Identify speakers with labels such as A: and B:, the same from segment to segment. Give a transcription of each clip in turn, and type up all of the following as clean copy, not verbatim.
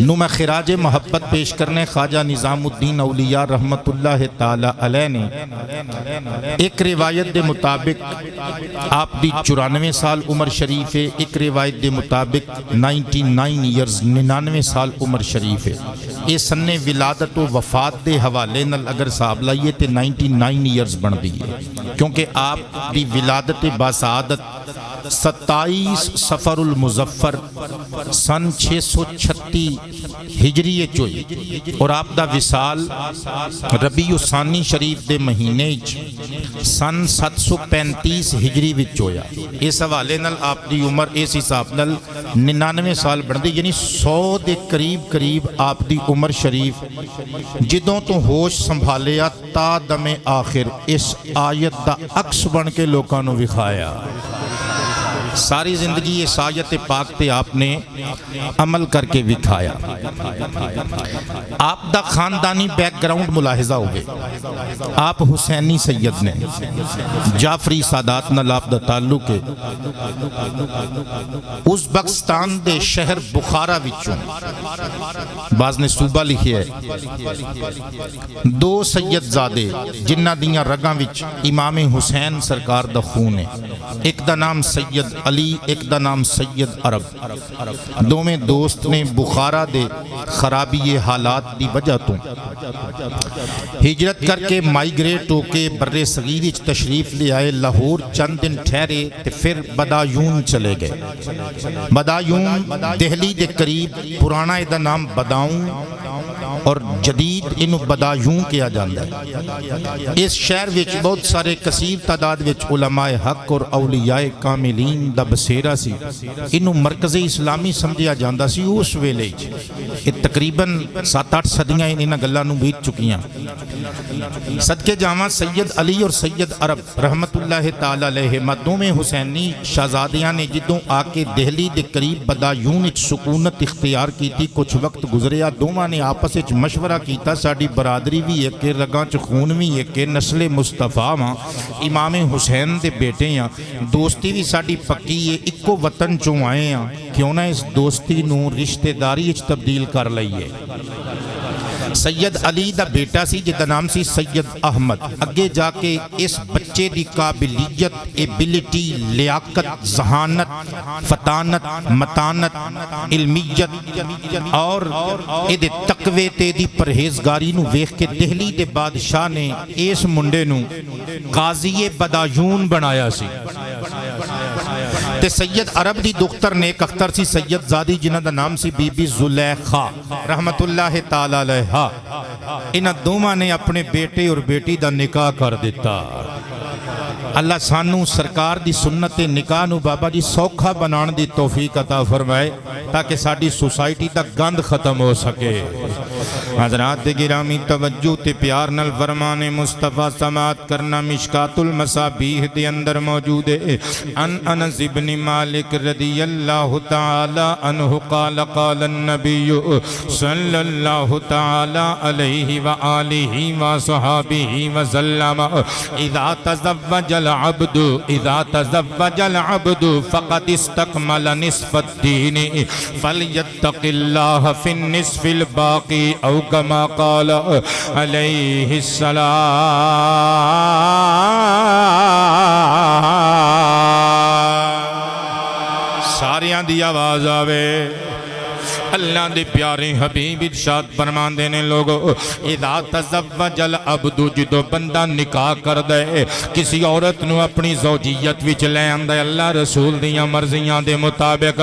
A: नू मैं खिराज मोहब्बत पेश करने ख्वाजा निज़ामुद्दीन औलिया रहमतुल्लाह ताला अलैह ने एक रिवायत के मुताबिक आप दी 94 साल उम्र शरीफ है। एक रिवायत के मुताबिक 99 ईयर्स 99 साल उम्र शरीफ है। ये सन्ने विलादत व वफात के हवाले नाल अगर हिसाब लाइए तो 99 ईयर्स बनती है, क्योंकि आप दी विलादत बासादत 27 सफरुल मुजफ्फर सन 636 हिजरी चोई और आप दा विसाल रबीउसानी शरीफ के महीने सन 735 हिजरी विच होया। इस हवाले नाल आप दी उम्र इस हिसाब नाल 99 साल बनती, यानी 100 के करीब करीब आप दी उम्र शरीफ जिदों तो होश संभालिया ता दमे आखिर इस आयत का अक्स बन के लोगों को विखाया। सारी जिंदगी इस आयत पाक पे आपने अमल करके विखाया। आप दा खानदानी बैकग्राउंड मुलाहिजा होगे। आप हुसैनी सैयद ने जाफरी सादात नाल आप दा ताल्लुक है। उज़्बेकिस्तान दे शहर बुखारा विचों बाज़ ने सूबा लिखे है। दो सैयदजादे जिन्हां दियां रगां विच इमाम हुसैन सरकार दा खून है। एक दा नाम सैयद अली, एक दा नाम सैयद अरब। दोवें दोस्त ने बुखारा दे खराबी हालात की वजह तो हिजरत करके माइग्रेट होके बर्रे सगीर विच तशरीफ ले आए। लाहौर चंद दिन ठहरे तो फिर बदायून चले गए। बदायून दिल्ली के करीब, पुराना इहदा नाम बदाऊं और जदीद इनू बदायूं किया जाता है। इस शहर विच बहुत सारे कसीर तादाद विच उलमाए हक और औलियाए कामिलीन दा बसेरा सी। इनू मरकज़े इस्लामी समझिया जाता सी। उस वेले तकरीबन 7-8 सदियां इन्हां गल्लां नूं बीत चुकियां। सदके जावां सैयद अली और सैयद अरब रहमतुल्लाह ताला अलैहिमा दोवें हुसैनी शहजादियां ने जिदों आके दिल्ली के करीब बदायून विच सुकूनत इख्तियार की। कुछ वक्त गुजरिया, दोवां ने आपस विच मशवरा किया, साडी बरादरी भी एक है, रगां च खून भी एक है, नस्ले मुस्तफा वां, इमाम हुसैन दे बेटे हाँ, दोस्ती भी साडी पक्की है, इक्को वतन चों आए हाँ, क्यों ना इस दोस्ती नूं रिश्तेदारी विच तब्दील कर लईए। सैयद अली दा बेटा सी जिसका नाम सी सैयद अहमद। अगे जाके इस बच्चे की काबिलियत, एबिलिटी, लियाकत, जहानत, फतानत, मतानत, इल्मियत और इहदे तकवे ते दी परहेजगारी नूं वेख के दिल्ली दे बादशाह ने इस मुंडे नूं काज़ी बदायून बनाया सी। ते सैयद अरब दी दुख्तर नेक अख्तर सी सैयदजादी, जिन्हां दा नाम सी बीबी जुलैखा रहमतुल्लाह ताला अलैहा। इन्हां दोवां ने अपने बेटे और बेटी दा निकाह कर दिता। अल्लाह सानू सरकार दी सुन्नत ते निकाह नू बाबा जी सौखा बनाने दी तौफीक अता फरमाए, ताकि साडी सोसाइटी दा गंद खत्म हो सके। हज़रात गिरामी तवज्जो ते प्यार नाल फरमाने मुस्तफ़ा समात करना मिशकातुल मसाबीह दे अंदर मौजूद है। अन अनस इब्न मालिक रदियल्लाहु ताला अन्हु क़ाल क़ाल अन्नबिय्यु सल्लल्लाहु ताला अलैहि व आलिहि व सहाबिहि व सल्लम इज़ा तज़व्वजल अब्दु फ़क़द इस्तकमल निस्फ़द्दीन फ़लयत्तक़िल्लाह फ़िन्निस्फ़िल बाक़ी औ कमा क़ाल अलैहिस्सलाम। सारियां दी आवाज़ आवे। अल्लाह दे प्यारे हबीब इरशाद फरमांदे ने लोगो, इज़ा तज़व्वजल अब्दु, जो बंदा निकाह कर दे, किसी औरत नूं अपनी ज़ौजियत विच ले आंदा अल्लाह रसूल दियां मर्जियां दे मुताबिक,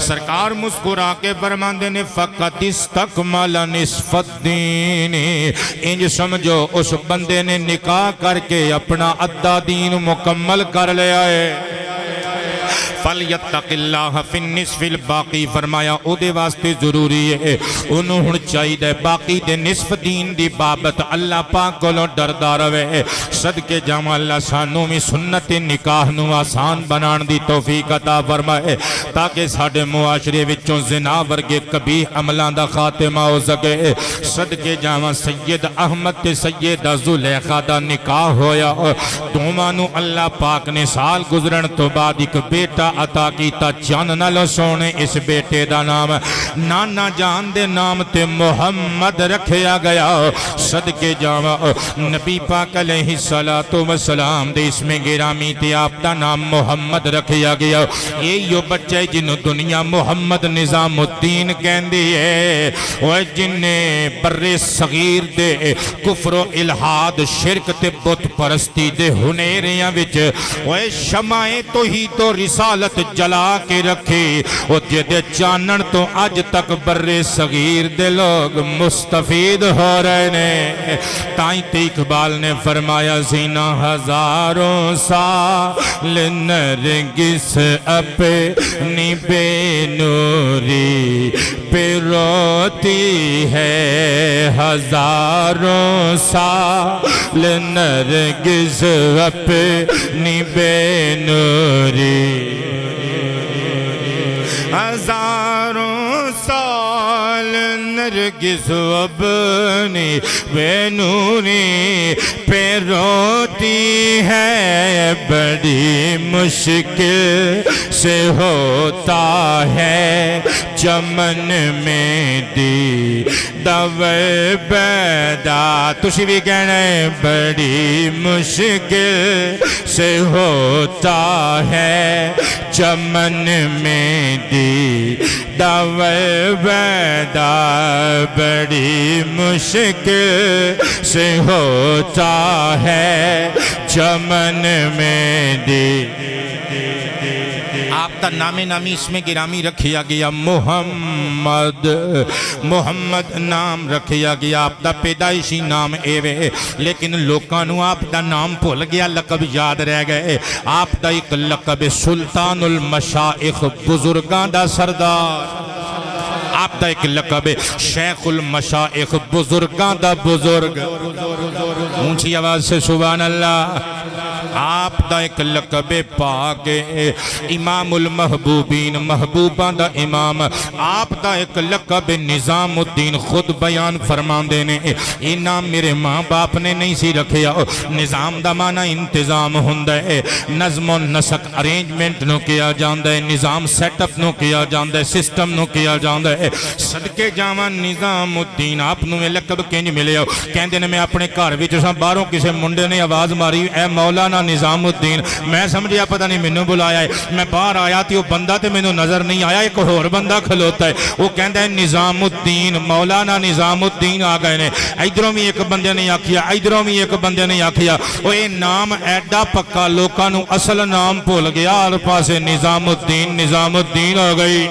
A: सरकार मुस्कुरा के फरमांदे ने फ़क़द इस्तकमल निस्फ़द्दीन, इंज समझो उस बंदे ने निकाह करके अपना अद्धा दीन मुकम्मल कर लिया है। फलयत्तक़िल्लाह फ़िन्निस्फ़िल बाक़ी, फरमाया उहदे वास्ते जरूरी है, उन्हों हुण चाहिए बाकी दे निस्फ दीन दी बाबत अल्लाह पाक कोलों डरदा रहे। सदके जावां अल्लाह सानू भी सुन्नत निकाह नूं आसान बनाने दी तौफीक अता फरमाए, ताकि साडे मुआशरे विचों ज़िना वर्गे कबीह अमलां दा खात्मा हो सके। सदके जावां सैयद अहमद ते सैयदा जुलैखा दा निकाह होया। दोवां नूं अल्लाह पाक ने साल गुजरन तो बाद एक बेटा अता कीता चन्न नालों सोने इस बेटे दा नाम नाना जान दे नाम ते मुहम्मद रखया गया। सदके जावा नबी पाक अलैहि सलातो व सलाम दे इसमें गिरामी ते आप दा नाम मुहम्मद रखया गया। ये यो बच्चा है जिन्हों दुनिया मुहम्मद निजामुद्दीन कहंदी है। वह जिन्ने बर्रे सगीर दे कुफरो इल्हाद शिरक ते बुत परस्ती दे हुनेरियां विच वह शमाए तो ही तो रिसालत जला के रखे। वो जिदे चानन तो अज तक बर्रे सगीर दे लोग मुस्तफीद हो रहे ने। ताई ते इकबाल ने फरमाया सीना हजारों साल नरगिस अपनी बेनूरी पे रोती है। हजारों साल नरगिस अपनी बेनूरी हजारों साल नरगिस अपनी बेनूरी पे रोती है। बड़ी मुश्किल से होता है चमन में दी दवे बैदा। तुसी भी कहना है बड़ी मुश्किल से होता है चमन में दी दवे बैदा। बड़ी मुश्किल से होता है चमन में दी। आपका नामे नामी इसमें गिरामी रखिया गया मुहम्मद। मुहम्मद नाम रखिया गया आपका पैदाइशी नाम एवे। लेकिन लोगों को आपका नाम भुल गया लकब याद रह गए। आपका एक लकब सुल्तानुल मशाइख बुजुर्गां दा सरदार। आपका एक लकब शेखुल मशाइख बुजुर्गां दा बुजुर्ग। ऊंची आवाज से सुभान अल्लाह। आपका एक लकब पाक इमामुल महबूबीन महबूबा दा इमाम। आपका एक लकब निजामुद्दीन खुद बयान फरमाते ने। ये नाम मेरे माँ बाप ने नहीं सी रखिया। निजाम दा माना इंतजाम हुंदा है। नज़्म नसक अरेंजमेंट नु किया जाता है। निजाम सैटअप नु किया जाता है। सिस्टम नु किया जाता है। सदके जावा निजामुद्दीन आप नु लकब किंज मिले। कहते ने मैं अपने घर विच सां बाहरों किसी मुंडे ने आवाज़ मारी ए मौलाना निजामुद्दीन। मैं समझिया पता नहीं मैनू बुलाया है। मैं बाहर आया तो वह बंदा तो मैनू नज़र नहीं आया। एक होर बंदा खलोता है वो कहता है निजामुद्दीन मौलाना निजामुद्दीन आ गए ने। इधरों भी एक बंदे ने आखिया इधरों भी एक बंदे ने आखिया। वो ये नाम एडा पक्का लोगों को असल नाम भुल गया। हर पासे निजामुद्दीन निजामुद्दीन आ गई।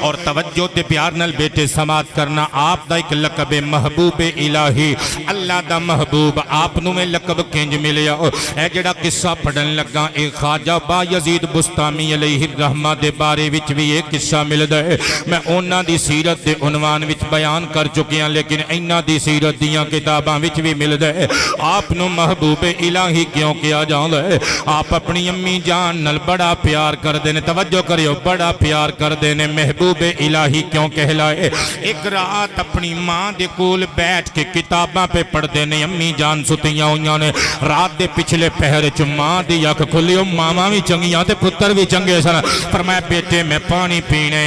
A: और तवज्जो ते प्यार नाल बेटे समात करना। आप दा एक लकब महबूब इलाही अल्लाह दा महबूब। आप नूं में लकब किंज मिलिया। ए जेड़ा किस्सा पढ़न लगा ए ख्वाजा बायजीद बुस्तामी अलैहि रहमा दे बारे विच भी एक किस्सा मिलदा है। मैं उन्हां दी सीरत दे उनवान विच बयान कर चुकिया लेकिन इन्हां दी सीरत दियां किताबां विच भी मिलदा है। आप नूं महबूब इलाही क्यों किया जांदा है? आप अपनी अम्मी जान नाल बड़ा प्यार करदे ने। तवज्जो करियो बड़ा प्यार करदे ने। महबूब इलाही क्यों कहलाए? एक रात अपनी मां दे कोल बैठ के किताबां पे पढ़ते ने। अम्मी जान सुतियां हुई ने। रात के पिछले पहर च मां दी अख खुली। मावां भी चंगियां ते पुत्र भी चंगे सन। पर मैं बेटे मैं पानी पीने।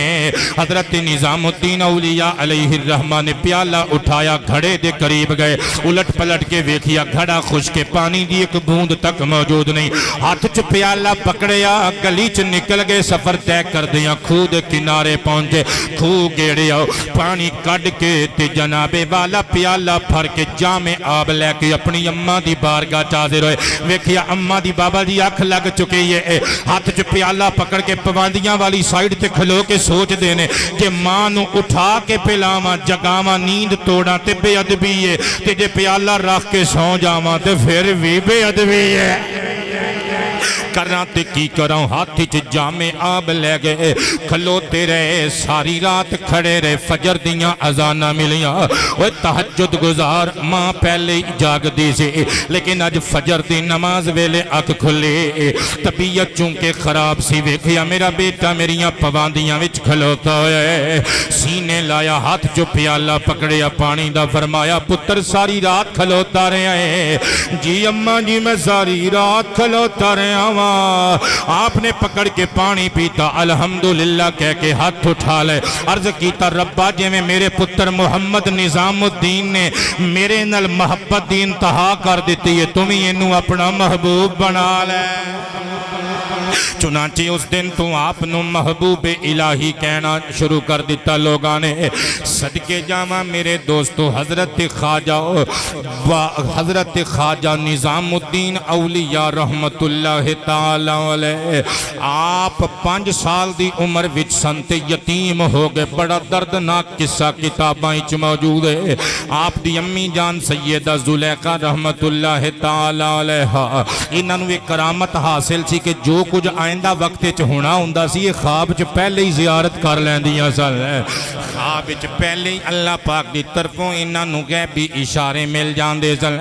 A: हजरत निजामुद्दीन औलिया अलैहि रहमा ने प्याला उठाया घड़े दे करीब गए। उलट पलट के वेखिया घड़ा खुश्क पानी की एक बूंद तक मौजूद नहीं। हाथ च प्याला पकड़िया गली च निकल गए। सफर तय कर दिया खूह के किनारे पहुंचे। खूह गेड़िया पानी कढ़ के ते जनाबे वाला प्याला फर के जामे आब लैके अपनी अम्मा की बारगाह च हाजिर होए। वेखिया अम्मा दी बाबा दी अख लग चुकी है। हाथ च प्याला पकड़ के पवांदियां वाली साइड ते खलो के सोचते ने कि मां नू उठा के पिलावा जगावा नींद तोड़ा ते बेअदबी है ते जे प्याला रख के सौ जावा ते फिर भी बेअदबी है। करा ते की करा हाथ च जामे आब लै गए। खलोते रहे सारी रात खड़े रहे। फजर दियां अजाना मिलियां। वो तहज्जुद गुजार मां पहले ही जागदी सी लेकिन अज फजर दी नमाज वेले अख खुली। तबीयत चूंकि खराब सी। वेखिया मेरा बेटा मेरिया पवांदियां विच खलोता है। सीने लाया हाथ जो प्याला पकड़िया पानी दा फरमाया पुत्र सारी रात खलोता रहा है। जी अम्मा जी मैं सारी रात खलोता रहा गया वा। आपने पकड़ के पानी पीता, अल्हम्दुलिल्लाह कह के हाथ उठा ले, अर्ज कीता रब्बा जिवें मेरे पुत्र मुहम्मद निजामुद्दीन ने मेरे नाल मोहब्बत दी इंतहा कर दी है, तुम ही इनू अपना महबूब बना ले। चुनाचे उस दिन तो आपनू महबूब इलाही कहना शुरू कर दिता लोगों ने। सदके जावा मेरे दोस्तों, हजरत ख्वाजा निजामुद्दीन औलिया रहमतुल्लाह ताला अलैह आप 5 साल की उम्र विच सन ते यतीम हो गए। बड़ा दर्दनाक किस्सा किताबां विच मौजूद है। आप दी अम्मी जान सैयदा जुलैखा रहमतुल्लाह ताला अलैहा, इन्हां नूं एक करामत हासिल सी कि जो कुछ आइंदा वक्त च होना हुंदा सी, ख्वाब च पहले ही जियारत कर लैंदियां सन। ख्वाब च पहले ही अल्लाह पाक की तरफों इन्हां नूं गैबी इशारे मिल जांदे सन।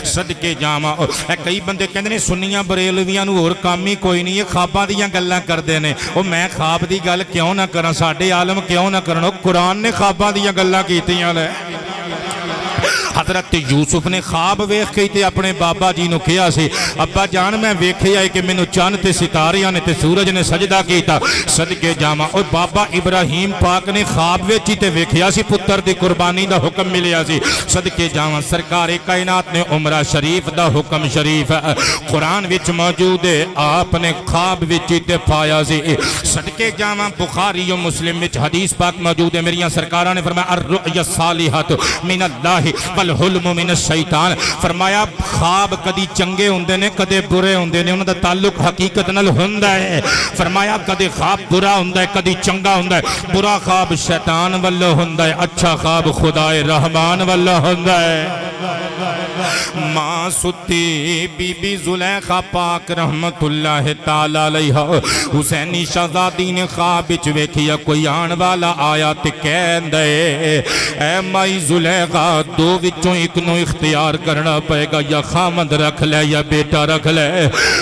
A: सदके जावां कई बंदे कहंदे ने सुन्नियां बरेलवियां नूं होर काम ही कोई नहीं, ख्वाबां दीयां गल्लां करदे ने। मैं ख्वाब दी गल क्यों ना करां, साडे आलम क्यों ना करन, कुरान ने ख्वाबां दीयां गल्लां कीतियां ने। हजरत यूसुफ ने ख्वाब वेख के ते अपने बाबा जी नूं कहा सी, अब्बा जान मैं वेखिया है कि मैनू चंद ते सितारियां ने ते सूरज ने सजदा कीता। सदके जावां और बाबा इब्राहिम पाक ने ख्वाब विच ही ते वेखिया सी पुत्र दी कुर्बानी दा हुक्म मिलिया सी। सदके जावां सरकार कायनात ने उमरा शरीफ दा हुक्म शरीफ कुरान विच मौजूद है, आपने ख्वाब विच ही ते पाया सी। सदके जावां बुखारी और मुस्लिम विच हदीस पाक मौजूद है। मेरियां सरकारां ने फरमाया अर्रुया सालिहतु मिनल्लाहि वल हुल्मु मिनश शैतान, फरमाया ख्वाब कदी चंगे हुंदे ने कदे बुरे हुंदे ने, उन्हां दा ताल्लुक हकीकत नाल हुंदा है। फरमाया कदे ख्वाब बुरा हुंदा है कदी चंगा हुंदा है। बुरा ख्वाब शैतान वल्लों हुंदा है, अच्छा ख्वाब खुदाए रहमान वल्लों हुंदा है। मां सुती बीबी जुलैखा पाक रहमतुल्लाह ताला अलैहा हुसैनी शहजादी ने ख्वाब विच वेखिया कोई आन वाला आया ते कहंदा ऐ माई जुलैखा दो विचों एक नूं इख्तियार करना पएगा, या खामद रख ले या बेटा रख ले।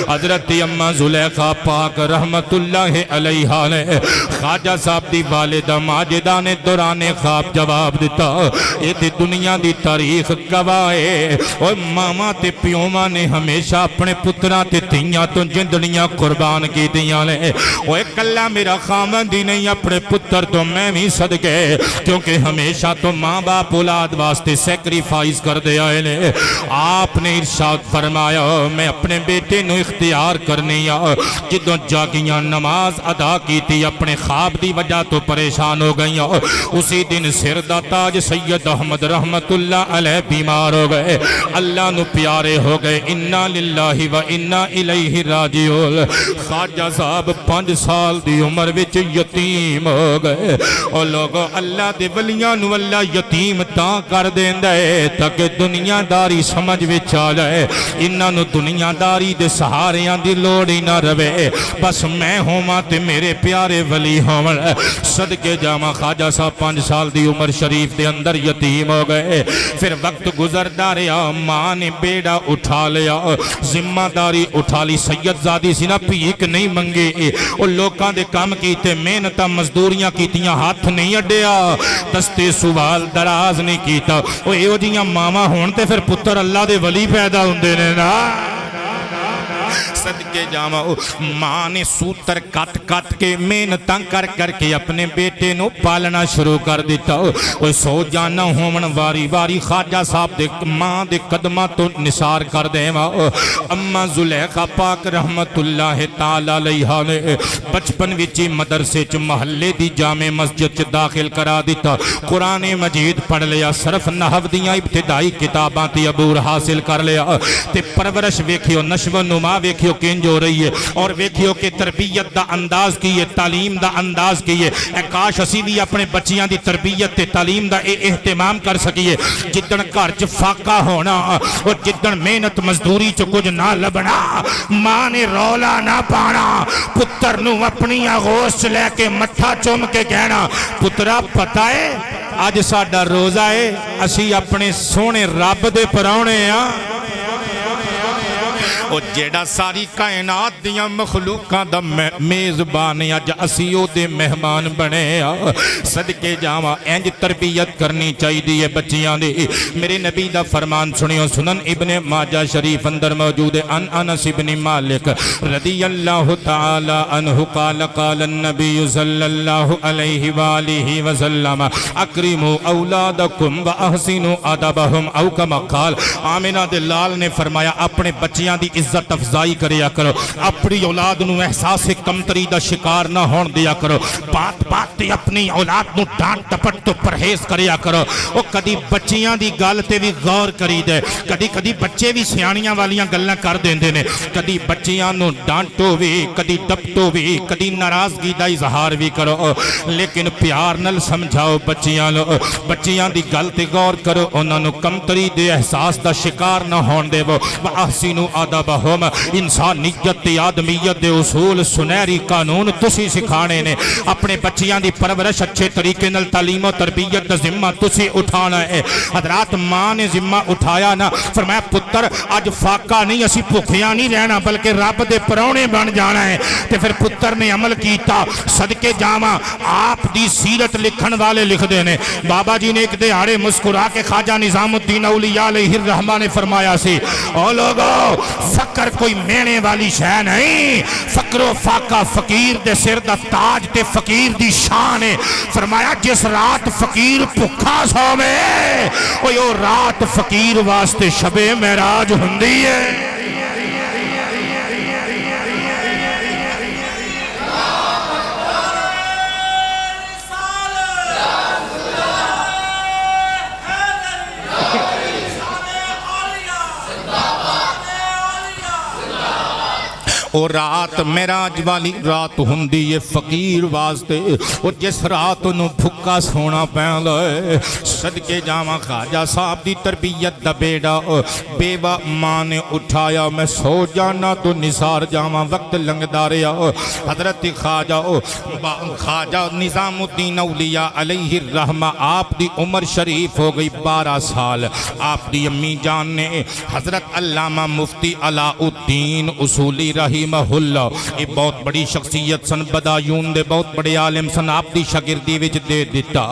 A: हजरत अम्मा जुलैखा पाक रहमतुल्लाह अलैहा ने ख्वाजा साहब दी वालिदा माजिदा ने दौराने ख्वाब जवाब दिता, ये ते दुनिया दी तारीख गवाह है और मामा ते प्योमा ने हमेशा अपने पुत्रां ते धीआं तो जिंदड़ियां कुर्बान कीतियां ने। ओए कल्ला मेरा खामद ही नहीं, अपने पुत्र तो मैं भी सदके, क्योंकि हमेशा तो माँ बाप औलाद वास्ते सैक्रीफाइस करते आए ने। आपने इरशाद फरमाया मैं अपने बेटे नूं इख्तियार करनी आ। जिदों जागियां नमाज अदा की अपने ख्वाब की वजह तो परेशान हो गई, उसी दिन सिर दा ताज सैयद अहमद रहमतुल्लाह अलैह बीमार हो गए, अल्लाह नू प्यारे हो गए। इन्ना लिल्लाहि व इन्ना इलैहि राजिऊन। ख्वाजा साहब 5 साल की उम्र विच यतीम हो गए। और लोगों अल्लाह दे वलियां नू अल्लाह यतीम तां कर देंदा है ताकि दुनियादारी समझ विच आ जाए, इन्हां नू दुनियादारी दे सहारियां दी लोड़ ही ना रवे, बस मैं होवां ते मेरे प्यारे वली होवन। सदके जावां ख्वाजा साहब 5 साल की उम्र शरीफ के अंदर यतीम हो गए। फिर वक्त गुजरदा रहा, मां ने बेड़ा उठा लिया, जिम्मेदारी उठा ली। सैयदजादी सी ना, भीख नहीं मंगी, और लोगों के काम कीते, मेहनत मजदूरियां कीतियां, हाथ नहीं अड्डिया, दस्ते सुवाल दराज नहीं किया। वो इहो जिहियां मावां होण ते फिर पुत्र अल्लाह दे वली पैदा हुंदे ने ना। सदके जावा मां ने सूत्र कट कट के मेहनत कर करके अपने बेटे नू पालना शुरू कर दिता। सो जाना होवन वारी वारी ख्वाजा साहब दे मां दे कदमां तो निसार कर देवा। अम्मा जुलैखा पाक रहमतुल्लाह ताला अलैहा ने बचपन विच ही मदरसे च महल्ले दी जामे मस्जिद च दाखिल करा दिता। कुरान मजीद पढ़ लिया, सरफ नहव दियां इब्तिदाई किताबां ते अबूर हासिल कर लिया। ते परवरिश वेखियो, नशव नुमा वेखियो किंज हो रही है, और वेखियो कि तरबियत दा अंदाज की है, तालीम दा अंदाज की है। काश असी भी अपने बच्चियां दी तरबियत ते तालीम दा एहतमाम कर सकीए। जिद्दन घर च फाका होना और जिद्दन मेहनत मजदूरी च कुछ ना लभना, मां ने रौला ना पाना, पुत्र नूं अपनी आगोश च लैके मत्था चुम के कहना, पुत्रा पता है अज साडा रोजा है, असी अपने सोहने रब दे पराउणे आ। ओ जेड़ा सारी कायनात दियां मखलूकां दा मेज़बान अज असी ओदे मेहमान बने आ। सदके जावां इंज तरबियत करनी चाहिदी है बच्चियां दी। मेरे नबी दा फरमान सुनियो, सुनन इब्ने माजा शरीफ अंदर मौजूद है। अनस इब्न मालिक रदियल्लाहु तआला अन्हु क़ाल क़ाल नबी सल्लल्लाहु अलैहि वालिहि वसल्लम अक्रिमु औलादकुम व अहसिनु अदबहुम औ कमा क़ाल। आमिना दे लाल ने फरमाया, अपने बच्चियां दी इज्जत अफजाई करिया करो, अपनी औलाद नूं एहसास कमतरी दा शिकार ना होण दिया करो, बात बात ते अपनी औलाद नूं डांट टपट तो परहेज करिया करो। ओ कदी बच्चियां दी गल ते भी गौर करी दे, कदी कदी बच्चे भी सियाणियां वालियां गल्लां कर देंदे ने, कदी बच्चियां नूं डांटो भी, कदी डपटो भी, कदी नाराजगी दा इजहार भी करो, लेकिन प्यार नाल समझाओ बच्चियां लो। बच्चियां दी गल ते गौर करो, उन्हां नूं कमतरी दे एहसास दा शिकार ना होण देवो। व अहसिनु अदबहुम, इंसानियत ते आदमीयत दे उसूल सुनहरी कानून तुसी सिखाने ने। अपने बच्चियां दी परवरिश अच्छे तरीके नाल तालीम और तरबियत दा जिम्मा तुसी उठाना है। हजरात मां ने जिम्मा उठाया ना, फरमाया पुत्र अज फाका नहीं, असी भुखिया नहीं रहना बल्कि रब दे परौने बन जाना है। ते फिर पुत्र ने अमल किया। सदके जावां आप दी सीरत लिखण वाले लिखदे ने, बाबा जी ने एक दिहाड़े मुस्कुरा के ख्वाजा निजामुद्दीन औलिया अलैहिर रहमा ने फरमाया सी, ओ लोगो फकर कोई मेहने वाली शै नहीं, फकरो फाका फकीर दे सिर दा ताज ते फकीर दी शान है। फरमाया जिस रात फकीर भुखा सोवे ओ रात फकीर वास्ते शबे महराज हुंदी है। और रात मेराज वाली रात हुंदी है फकीर वास्ते, और जिस रात नूं भुक्का सोना पैंदा है। सदके जावां ख्वाजा साहब दी तरबियत दा बेड़ा बेवा मां ने उठाया, मैं सो जाना तो निसार जावां, वक्त लंघदा रहा। हजरत ख्वाजा निजामुद्दीन औलिया अलैहिर रहमा आप दी उम्र शरीफ हो गई 12 साल। आप दी अम्मी जान ने हजरत अल्लामा मुफ्ती अलाउद्दीन उसूली रही महिल्ला, ये बहुत बड़ी शख्सियत सन, बदायून दे बहुत बड़े आलिम सन, आप दी शागिर्दी विच दे दिता,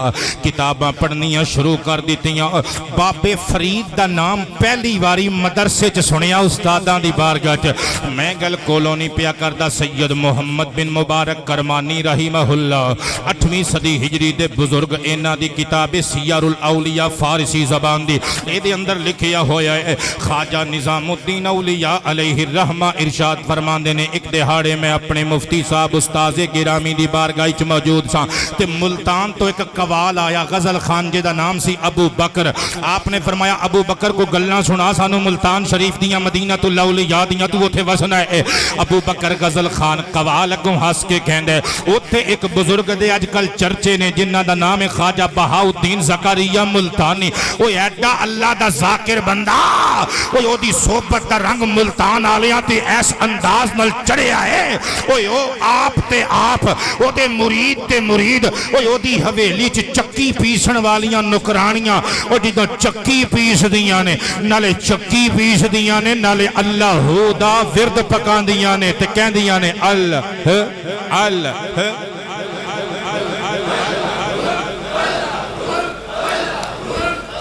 A: किताबां पढ़नियां शुरू कर दित्तियां। बाबे फरीद दा नाम पहली बारी मदरसे च सुनिया उस्तादां दी बारगाह च। मैं गल कोलों नहीं पिया करदा, सैयद मुहम्मद बिन मुबारक करमानी रहीमहुल्लाह 8वीं सदी हिजरी दे बुजुर्ग, इन्हां दी किताब सियारुल औलिया फारसी ज़बान दी, इहदे अंदर लिखिया होया है ख्वाजा निजामुद्दीन औलिया अलैहिर रहमा इरशाद फरमांदे ने, एक दिहाड़े में अपने मुफ्ती साहब उस्ताज़े गिरामी दी बारगाह च मौजूद सा ते मुल्तान तो एक कवाल आया गजल खान जिहदा नाम सी अबू बकर। आपने फरमाया अबू बकर को गल्लां सुना सानू मुल्तान शरीफ दियां मदीनतुल औलिया दियां, तू उत्थे वसना है। अबू बकर गजल खान कवाल अगों हस के कहंदा उत्थे एक बुजुर्ग दे अजकल चर्चे ने जिन्हां दा नाम है ख्वाजा बहाउद्दीन ज़करिया मुल्तानी। ओ एडा अल्लाह दा ज़ाकिर बंदा, ओ ओदी सोहबत दा रंग मुल्तान वालियां ते ऐस अंदाज नाल चढ़िया है। ओए ओ आप ते आप ओदे मुरीद ते मुरीद, ओए ओदी हवेली च चक्की पीसण वालियां नुकरानियां, ओ जिद्दां चक्की पीसदियां ने, नाले चक्की पीसदियां ने, नाले अल्लाह दा विरद पकांदियां ने ते कहंदियां ने अल्लाह अल्लाह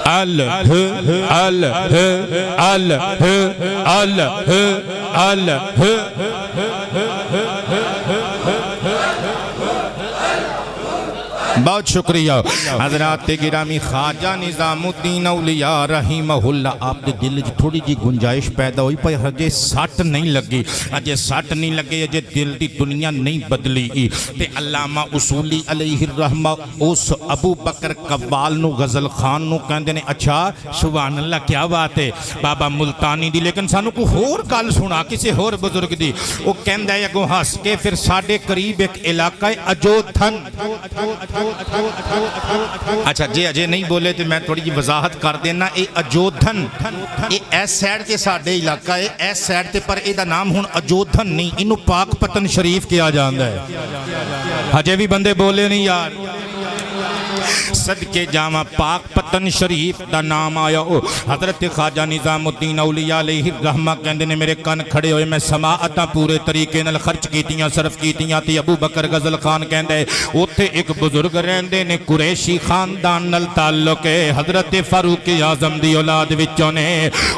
A: अल्लाह अल्लाह अल्लाह अल्लाह अल्लाह। बहुत शुक्रिया हजरात गिरामी। ख्वाजा निजामुद्दीन औलिया रहीमहुल्लाह आप दे दिल च थोड़ी जी गुंजाइश पैदा हुई, पर अजे सट नहीं लगी, अजे सट नहीं लगे, अजे दिल की दुनिया नहीं बदली। ते अल्लामा उसूली अलैहिर रहमा उस अबू बकर कव्वाल नू गजल खान नू कहंदे ने, अच्छा सुभान अल्लाह क्या बात है बाबा मुल्तानी दी, लेकिन सानू कोई होर गल सुना किसी होर बुजुर्ग दी। वो कहंदा है अगों हस के, फिर साडे करीब एक इलाका है अजोथन। अच्छा जे अजे नहीं बोले तो मैं थोड़ी जी वजाहत कर देना। ये अजोधन ये इस साइड से साडे इलाका है, इस साइड से, पर इसका नाम हुण अजोधन नहीं, इनू पाकपतन शरीफ किया जाता है। हजे भी बंदे बोले नहीं यार। सदके जावा पाकपतन पतन शरीफ दा नाम आया। हजरत ख्वाजा निजामुद्दीन औलिया अलैहि रहमा कहंदे ने मेरे कन खड़े होए, मैं समाअतां पूरे तरीके नाल खर्च कीतियां, सर्फ कीतियां। ते अबू बकर गजल खान कहंदे उत्थे एक बुजुर्ग रहंदे ने, कुरैशी खानदान नाल ताल्लुक है, हजरत फारूक आजम दी औलाद विचों ने।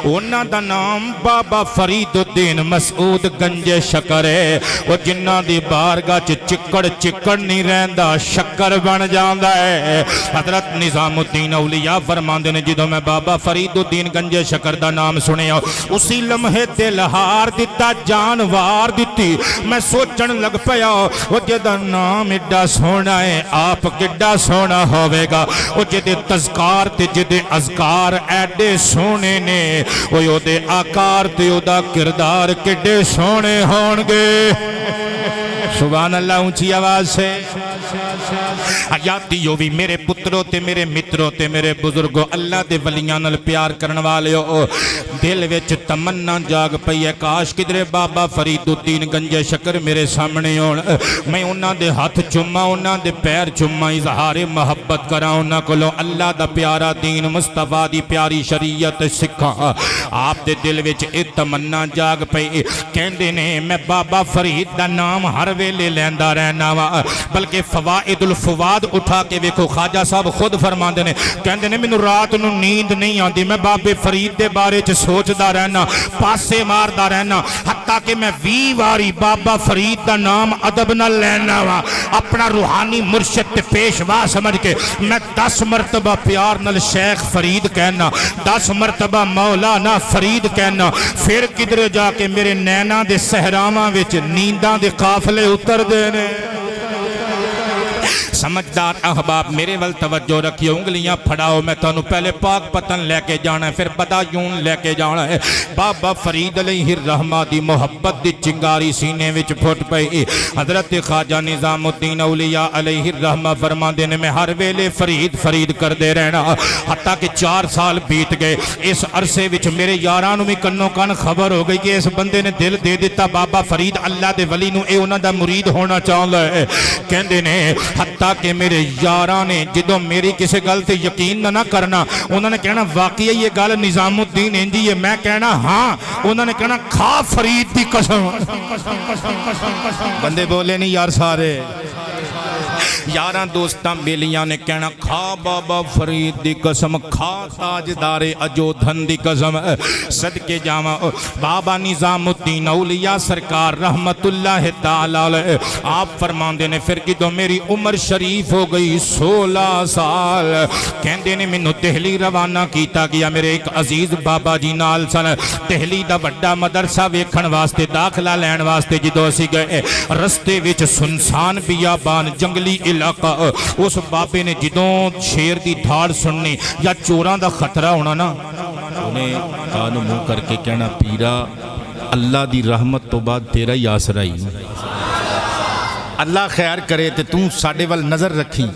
A: उन्हां दा नाम बाबा फरीदुद्दीन मसूद गंजे शकर है। वो जिन्हां दी बारगाह च चिक्कड़ नहीं रहिंदा, शक्कर बन जांदा है। हजरत निजामुद्दीन औलिया फरमांदे ने जदों मैं बाबा फरीदुद्दीन गंजे शकर दा नाम सुनिया, उसी लम्हे दिल हार दिता, जान वार दिती। मैं सोचन लग पिया वो जिहदा नाम एडा सोहना है, आप किड्डा सोहना होवेगा। वो जिहदे तज़कार ते जिहदे अज़कार एडे सोहने ने, ओहदे आकार ते ओहदा किरदार किड्डे सोहने होणगे। सुभान अल्लाह, ऊंची आवाज से यादियो भी मेरे पुत्रों ते मेरे मित्रों ते मेरे बुजुर्गों, अल्लाह दे वलियां नाल प्यार करन वालियो, दिल विच तमन्ना जाग पई है, काश किधरे बाबा फरीदुद्दीन गंजे शकर मेरे सामने होण, मैं उन्हां दे हथ चुम्मा, उन्हां दे पैर चुम्मा, इजहारे मोहब्बत करां उन्हां कोलों, अल्लाह दा प्यारा दीन मुस्तफा दी प्यारी शरीयत सिखां। आप दे दिल विच इह तमन्ना जाग पई। कहंदे ने मैं बाबा फरीद दा नाम हर वेले लैंदा रहना वा, बल्कि फवाइदुल फवाद उठा के वेखो, ख्वाजा साहब खुद फरमाते ने, कहते ने मैनू रात नू नींद नहीं आती, मैं बाबे फरीद के बारे च सोचता रहना, पासे मारता रहना, हत्ता कि मैं 20 बारी बाबा फरीद का नाम अदब न लेना वा, अपना रूहानी मुर्शिद ते पेशवा समझ के मैं 10 मरतबा प्यार नाल शेख फरीद कहना, 10 मरतबा मौलाना फरीद कहना, फिर किधरे जाके मेरे नैना दे सहरावां विच नींदां दे काफले उतरदे ने। समझदार अहबाब मेरे वल तवज्जो रखियो, उंगलियां फड़ाओ, मैं तुहानू पहले पाक पतन लेके जाना है, फिर बदायून लेके जाना है। बाबा फरीद अलैहि रहमा दी मोहब्बत दी चिंगारी सीने विच फुट पई। हजरत ख्वाजा निजामुद्दीन औलिया अलैहि रहमा फरमांदे ने मैं हर वेले फरीद फरीद करदे रहना, हत्ता कि 4 साल बीत गए। इस अरसे विच मेरे यारां नू भी कन्नो कन खबर हो गई कि इस बंदे ने दिल दे दिता, बाबा फरीद अल्लाह दे वली नू, ए उन्हां दा मुरीद होना चाहुंदा है। कहंदे ने हत्ता कि मेरे यारां ने जदों मेरी किसी गल ते यकीन ना करना, उन्होंने कहना वाकई ये गल निजामुद्दीन इंजी है, मैं कहना हाँ, उन्होंने कहना खा फरीद दी कसम। बंदे बोले नहीं यार सारे, यारां दोस्तां बेलियां ने कहना खा बाबा फरीद दी कसम, खा ताजदारे अजोधन दी कसम, सदके जावा बाबा निजामुद्दीन औलिया सरकार रहमतुल्लाह ताला अलैह। आप फरमांदे ने फिर जदों मेरी उम्र शरीफ हो गई 16 साल, कहंदे ने मैनू दिल्ली रवाना किया गया, मेरे एक अजीज बाबा जी नाल सन। दिल्ली दा वड्डा मदरसा वेखण वास्ते, दाखला लैण वास्ते जदों असीं गए, रस्ते विच सुनसान बियाबान जंगली इलाका, उस बाबे ने जदों शेर की धाड़ सुननी या चोरां दा खतरा होना ना, उन्हें कान मुंह करके कहना पीरा अल्लाह दी रहमत तो बाद तेरा ही आसरा ही, अल्लाह खैर करे तो तू साडे वल नज़र रखी।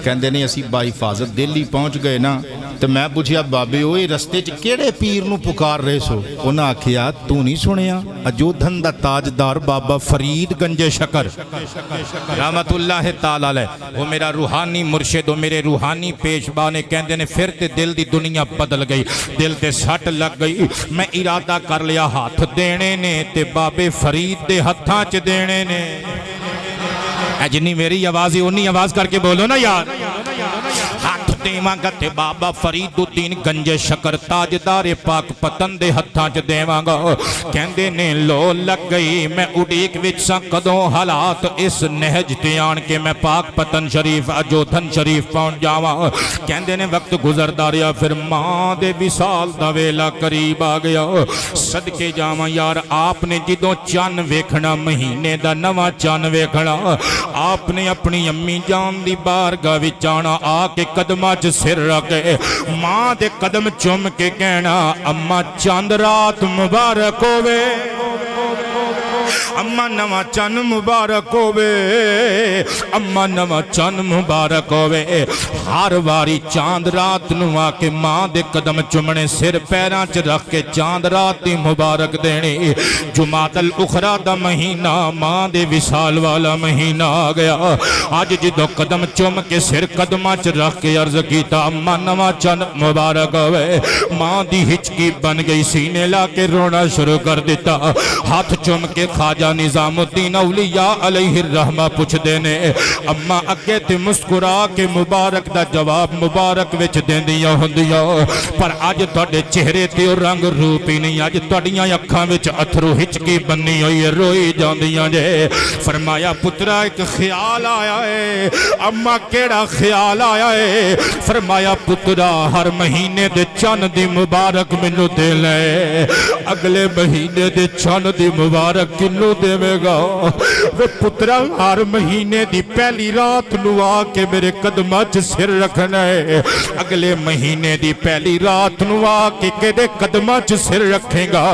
A: कहंदे ने असीं बाहिफाजत दिल्ली पहुँच गए ना, तो मैं पूछया बाबे ओए रस्ते च केड़े पीर नू पुकार रहे सो? उन्हें आखिया तू नहीं सुनिया, अजोधन दा ताजदार बाबा फरीद गंजे शकर रहमतुल्लाह ताला अलैह, वो मेरा रूहानी मुर्शिद, वो मेरे रूहानी पेशवा ने। कहंदे ने फिर ते दिल दी दुनिया बदल गई, दिल ते सट लग गई। मैं इरादा कर लिया हाथ देने ने ते बाबे फरीद दे हत्थां च देने ने। जिन्नी मेरी आवाज है उन्नी आवाज करके बोलो ना यार, हाथ देवांगा ते बाबा फरीदुद्दीन गंजे शकर ताजदारे पाक पतन दे हत्थां च देवांगा। कहंदे ने लो लग गई, मैं उड़ीक विच सा कदों हालात इस नहज ते आन के मैं पाक पतन शरीफ अजोधन शरीफ पहुंच जावां। कहंदे ने वक्त गुजरदा रहा, फिर मां दे विसाल दा वेला करीब आ गया। सदके जावां यार, आपने जदों चन्न वेखना, महीने दा नवां चन्न वेखना, आपने अपनी अम्मी जान दी बारगाह विच आना, आके कदमां च सिर रख के मां दे कदम चुम के कहना अम्मा चंद रात मुबारक होवे। अम्मा नवा चन मुबारक होवे, अम्मा नवा चन मुबारक होवे। हर वारी चांद रात नू आके मां दे कदम चुमने, सिर पैरां च रख के चांद रात दी मुबारक देनी। जुमातल उखरा दा महीना मां दे विसाल वाला महीना आ गया। अज जदों कदम चुम के सिर कदमां च रख के अर्ज कीता अम्मा नवा चन मुबारक होवे, मां दी हिचकी बन गई, सीने ला के रोना शुरू कर दिता। हाथ चुम के ख्वाजा निजामुद्दीन औलिया अलैहि रहमा पुछदे ने अम्मा अगे ते मुस्कुरा के मुबारक दा जवाब मुबारक विच देंदियां हुंदियां, पर अज तुहाडे चेहरे ते ओ रंग रूप ही नहीं, अज तुहाडीआं अखां विच अथरू हिचकी बनी हुई है, रोई जांदियां जे। फरमाया पुत्रा एक ख्याल आया है। अम्मा केड़ा ख्याल आया है? फरमाया पुत्रा हर महीने दे चन दी मुबारक मैनू दे ले, अगले महीने दे चन दी मुबारक किनू देवेगा? वे पुत्रा हर महीने दी पहली रात नू आके मेरे कदमां च सिर रखना है, अगले महीने दी पहली रात नू आके केदे कदमां च सिर रखेगा?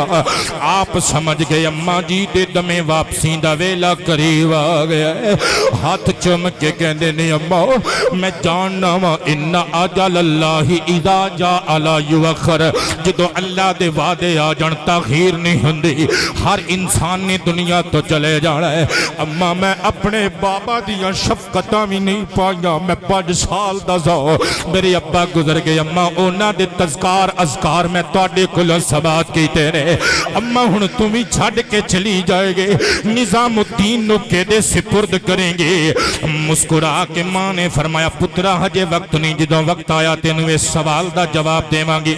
A: आप समझ गए अम्मा जी दे दमे वापसी दा वेला करीब आ गया है। हाथ चुम के कहंदे ने अम्मा मैं जानना वा इन्ना अजल अल्लाह इज़ा जा अला युअखर, जदों अल्लाह दे वादे आ जान ताखीर नहीं हुंदी। हर इंसान ने दुनिया तो चले जाना है। अम्मा मैं अपने बाबा दियां शफकतां भी नहीं पाईयां, मैं 5 साल दा सा, मेरे अब्बा गुजर गए। अम्मा उन्हां दे तज़कार अज़कार मैं तुहाडे कोलों समात कीते ने। अम्मा हुण तुम ही छड्ड के चली जाएगे, निजामुद्दीन नु केदे सिपुर्द करेंगे? मुस्कुरा के मां ने फरमाया पुत्रा हजे वक्त नहीं, जदों वक्त आया तेनू इस सवाल दा जवाब देवांगी।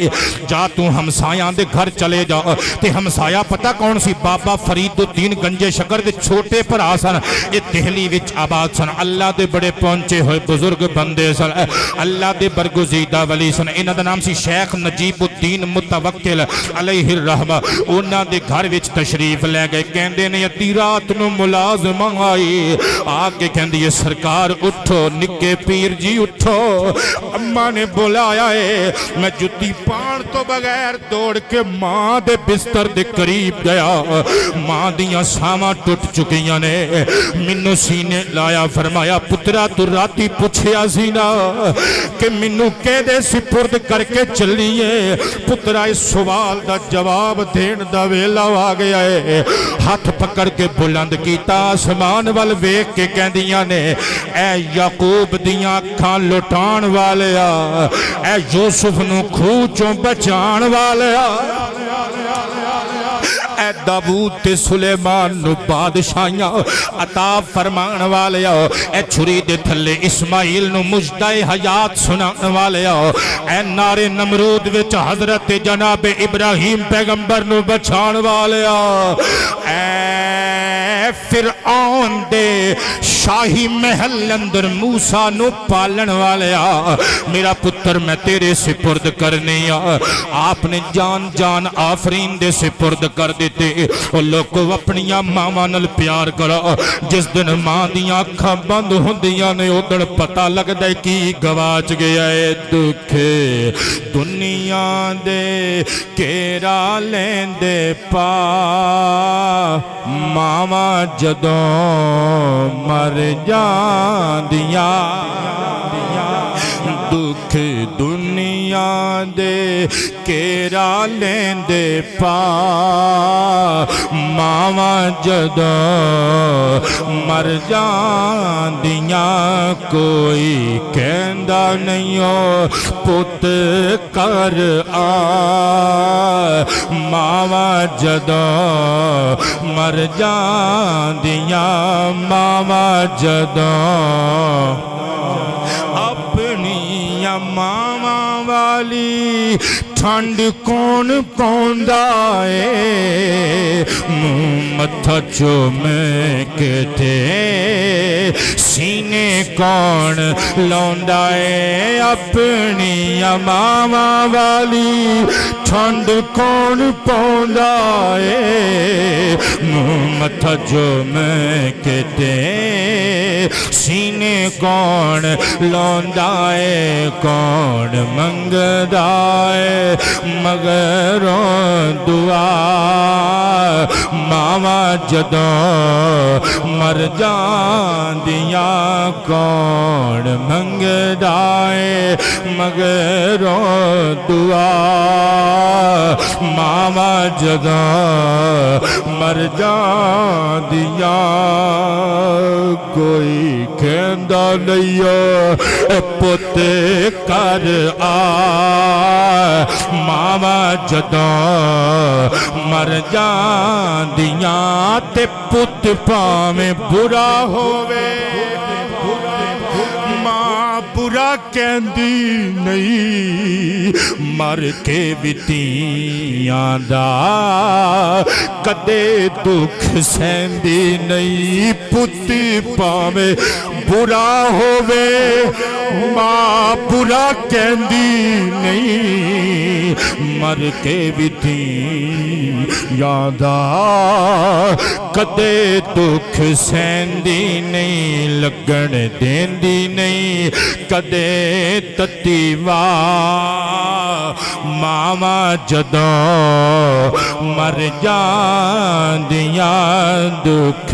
A: जा तू हमसायां दे घर चले जा। ते हमसाया पता कौन सी? बाबा फरीदुद्दीन गंजे शकर दे छोटे भरा सन। ये दिल्ली विच आबाद सन, अल्लाह दे बड़े पहुंचे हुए बुजुर्ग बंदे सन, अल्लाह दे बरगुज़ीदा वली सन। इन्हां दा नाम सी शेख नजीबुद्दीन मुतवक्किल अलैहि रहमा। उन्हां दे घर विच तशरीफ ले गए। कहंदे ने अद्धी रात नू मुलाज़िम आई आके कहंदी है सरकार उठो, निक्के पीर जी उठो। अम्मा ने बुलाया है। मैं जुत्ती पाण तो बगैर दौड़ के मां दे बिस्तर दे करीब गया। मां दियां सावां टुट चुकियां ने, मैनू सीने लाया। फरमाया पुत्रा तू राती पुछया सी ना कि मैनू केदे सिपुर्द करके चलीए? पुत्रा इस सवाल दा जवाब देण दा वेला आ गया है। हाथ पकड़ के बुलंद कीता, आसमान वल वेख के कहंदियां ने ऐ याकूब दियां अखां लुटाण वालिया, ऐ यूसुफ नू खूह चों बचाण वालिया, ऐ दाऊद ते सुलेमान नू बादशाहियां अता फरमान वालिया, ऐ छुरी दे थल्ले इस्माइल नू मुजदाए हयात सुनाण वालिया, ऐ नारे नमरूद विच हजरत जनाब इब्राहिम पैगंबर नू बचाण वालिया, ऐ फिरऔन दे शाही महल अंदर मूसा नू पालन वालिया, मेरा पुत्र मैं तेरे सिपुर्द करने आ। आपने जान जान आफरीन दे सिपुर्द कर दिते। और लोगों अपनियां मावां नाल प्यार करो। जिस दिन मां दियां अखां बंद होंदियां ने उदण पता लगदा है की गवाच गया है। दुखे दुनिया दे केरा लेंदे पा, मावां जदों मर जांदियां। दुख दुनिया दे केरा लेंदे पा, मावां जदों मर जांदियां। कोई कहंदा नहीं ओ पुत कर आ, मावां जदों मर जांदियां। मावां जदों अपनियां मावां वाली ठंड कौन पौंदा है? मुँह मत्था चूम के ते सीने कौन लौंदा है? अपनियां मावां वाली ठंड कौन पौंदा है? मथा जो मैं कहते सीने कौन लौंदाए कौन मंगदाए मगरों दुआ मावा जदों मर जांदिया कौन मंगदाए मगरों दुआ मावा जदों मर जांदिया कोई कहंदा नहीं पुत कर आ मावा जदों मर जांदिया ते पुत भावें बुरा होवे मां बुरा कहंदी नहीं मर के वितियां दा कदे दुख सहंदी नहीं पुत भावें बुरा होवे मां बुरा कहंदी नहीं मर के वितियां दा कदे दुख सहंदी नहीं लगन देंदी नहीं कदे ततीवा मावा जदों मर जांदिया दुख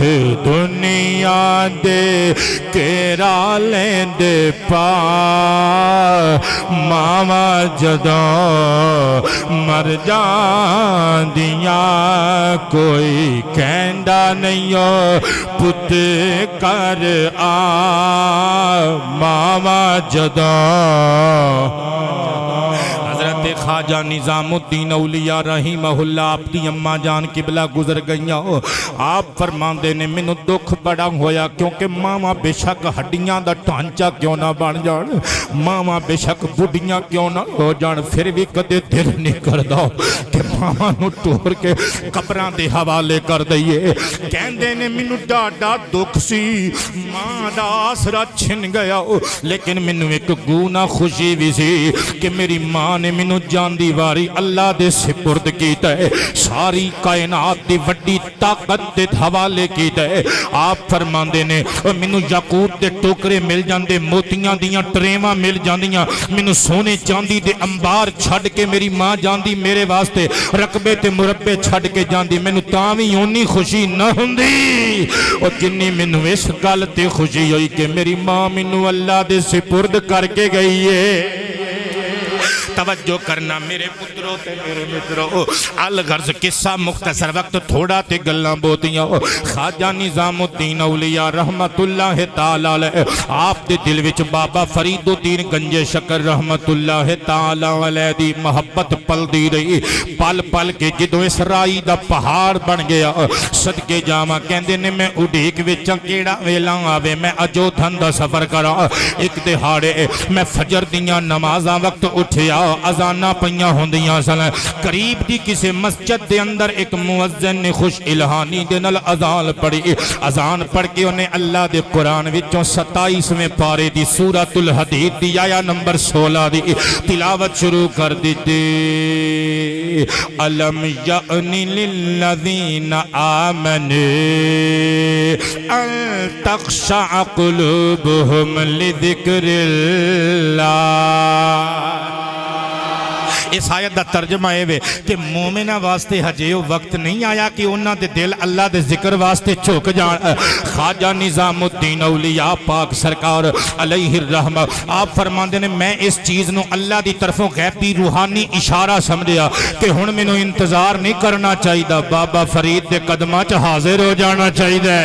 A: दुनिया दे केरा लेंदे पा मावा जदों मर जांदिया कोई कहंदा नहीं पुत कर आ मावा जदों ख्वाजा निजामुद्दीन औलिया रहीमहुल्लाह अपनी अम्मा जान किबला गुजर गईयां आप फरमांदे ने मैनू दुख बड़ा होया क्योंकि मावां बेशक हड्डियां दा ढांचा क्यों ना बन जान मावां बेशक बुढ़ियां क्यों ना हो जान फिर भी कदे दिल नहीं करदा कि मावां नू टोर के कब्रां दे हवाले कर दईए कहंदे ने मैनू डाडा दुख सी मां दा आसरा छिन गया लेकिन मैनू एक गूना खुशी भी सी कि मेरी मां ने मैनू जांदी वारी अल्लाह दे सिपुर्द कीता है सारी कायनात दी वड्डी ताकत दे हवाले कीता है आप फरमांदे ने मैनू याकूत दे टोकरे मिल जांदे मोतियां दियां ट्रेवां मिल जांदियां मैनू सोने चांदी दे अंबार छड़ के मेरी मां जांदी मेरे वास्ते रकबे ते मुरब्बे छड़ के जांदी मैनू तां भी उन्नी खुशी न हुंदी और जिन्नी मैनू इस गल ते खुशी होई कि मेरी मां मैनू अल्लाह दे सिपुर्द करके गई है तवज्जो करना मेरे पुत्रों ते मेरे मित्रों अल गर्ज किस्सा मुख्तसर वक्त थोड़ा ते गल्लां बोतियां ख्वाजा निजामुद्दीन औलिया रहमतुल्लाह ताला अलैह आप दे दिल विच बाबा फरीदुद्दीन गंजे शकर रहमतुल्लाह ताला अलैह दी मोहब्बत पलदी रही पल पल के जदों इस राई दा पहाड़ बन गया सदके जावां कहंदे ने मैं उड़ीक विच केड़ा वेला आवे मैं अजोधन दा सफर करा एक दिहाड़े मैं फजर दियां नमाज़ां वक्त उठिया अजाना पईयां होंदियां सन करीब दी किसी मस्जिद दे अंदर एक मुअज्जिन ने खुश इल्हानी दे नाल अजान पढ़ी अजान पढ़ के उन्हें अल्लाह दे कुरान विचों 27वें पारे दी सूरतुल हदीद दी आया नंबर 16 दी तिलावत शुरू कर दी अलम यअनी लिल्लज़ीना आमनू अन तख़शअ क़ुलूबुहुम लिज़िक्रिल्लाह इस आयत का तर्जमा है कि मोमिना वास्ते हजे वो वक्त नहीं आया कि उन्होंने दे दिल अल्लाह के जिक्र वास्ते झुक जान ख्वाजा निजामुद्दीन औलिया पाक सरकार अलैहि रहमा आप फरमाते ने मैं इस चीज़ को अल्लाह की तरफों गैबी रूहानी इशारा समझिया कि हुण मैनू इंतजार नहीं करना चाहिए बाबा फरीद के कदमां च हाजिर हो जाना चाहिए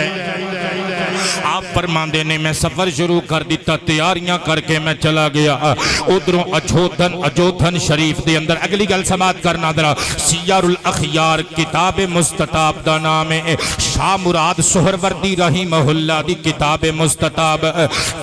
A: आप फरमाते ने मैं सफर शुरू कर दिता तैयारियां करके मैं चला गया उधरों अजोधन शरीफ के अंदर अगली गल समाप्त करना दरा सियारुल अखयार किताब मुस्तताब दा नाम है शाह मुराद सोहरवर्दी रहीमहुल्लाह दी किताब मुस्तताब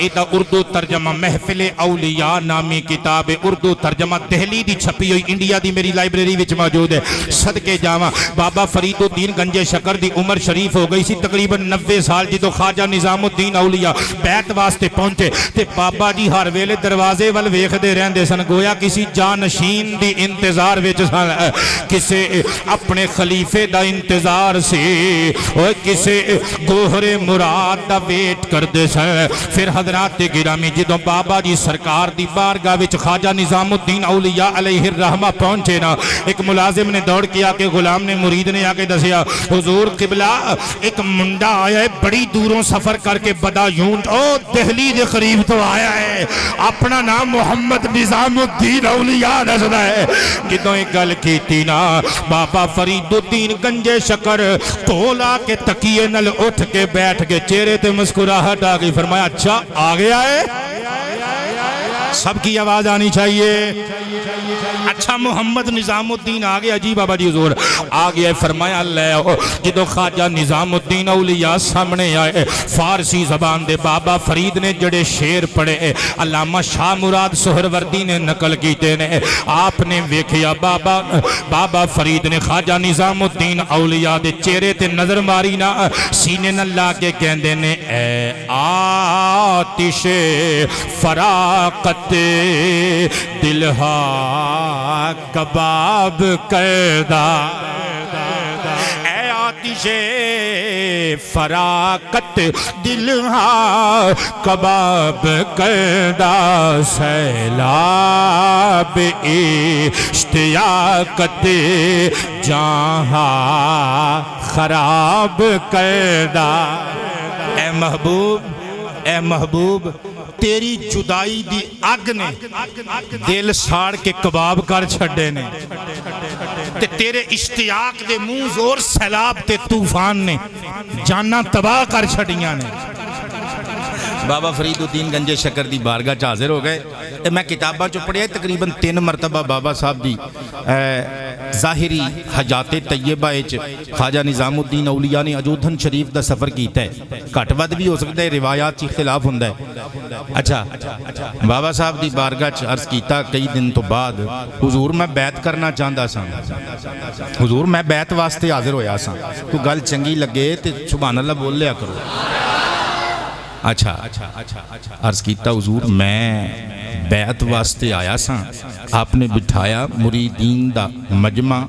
A: एदा उर्दू तर्जमा महफिल औलिया नामी किताब उर्दू तर्जमा दिल्ली दी छपी हुई इंडिया दी मेरी लाइब्रेरी विच मौजूद है सदके जावा बाबा फरीदुद्दीन गंजे शकर दी उम्र शरीफ हो गई सी तकरीबन 90 साल जो ख्वाजा निजामुद्दीन
B: निजामुद्दीन औलिया बैत वास्ते पहुंचे ते बाबा जी हर वेले दरवाजे वाल वेखदे रहंदे सन, गोया किसी जानशीन दी इंतजार विच सन, किसे अपने खलीफे दा इंतजार सी, और किसे गोहरे मुराद दा वेट करदे सन। फिर हजरात गिरामी जदों बाबा जी सरकार दी बारगाह विच ख्वाजा निजामुद्दीन औलिया अलैहि रहमा पहुंचे ना, एक मुलाजिम ने दौड़ के आके, गुलाम ने, मुरीद ने आके दसिया, हुजूर किबला एक मुंडा आया है बड़ी दूरों सफर करके बदायूं ओ दिल्ली के करीब तो आया है, अपना नाम मोहम्मद निजामुद्दीन औलिया दसदा है। जदों एक गल कीती ना, बाबा फरीदुद्दीन गंजे शकर कोल आके तकिए नल उठ के बैठ के, चेहरे ते मुस्कुराहट आ गई। फरमाया अच्छा आ गया है, सबकी आवाज आनी चाहिए, अच्छा मोहम्मद निजामुद्दीन आ गया जी, बाबा जी हुजूर आ गया। फरमाया ले जो ख्वाजा निजामुद्दीन औलिया सामने आए, फारसी जबान दे बाबा फरीद ने जड़े शेर पढ़े अल्लामा शाह मुराद सोहरवर्दी ने नकल कीते ने, आपने वेखिया बाबा फरीद ने ख्वाजा निजामुद्दीन औलिया दे चेहरे ते नजर मारी ना, सीने न ला के कहंदे ने ए आतिशे फराकत दिलहा कबाब करदा, ए आतिशे फराकत दिलहा कबाब करदा, सैलाब इश्तियाकत जहां खराब करदा। ए महबूब तेरी जुदाई दी अग ने दिल साड़ के कबाब कर छड़े ने, ते तेरे इश्तियाक दे मुंह जोर सैलाब ते तूफान ने जाना तबाह कर छड़ियां ने। बाबा फरीदुद्दीन गंजे शकर दी बारगाह च हाजिर हो गए। मैं किताबां चो पढ़िया तकरीबन 3 मरतबा बाबा साहब दी ज़ाहिरी हजाते तैयबा ख्वाजा निजामुद्दीन औलिया ने अजोधन शरीफ का सफ़र किया है, घट वध भी हो सकता है, रिवायात इख्तिलाफ होंदा है। अच्छा बाबा साहब की बारगाह च अर्ज किया कई दिन तो बाद, हुजूर मैं बैत करना चाहता सा, हुजूर मैं बैत वास्ते हाजिर होया सा, कोई गल चंगी लगे तो सुभान अल्लाह बोल लिया करो। अच्छा अर्ज किया हुजूर मैं बैत वास्ते आया सा, आपने बिठाया मुरीदीन दा मजमा,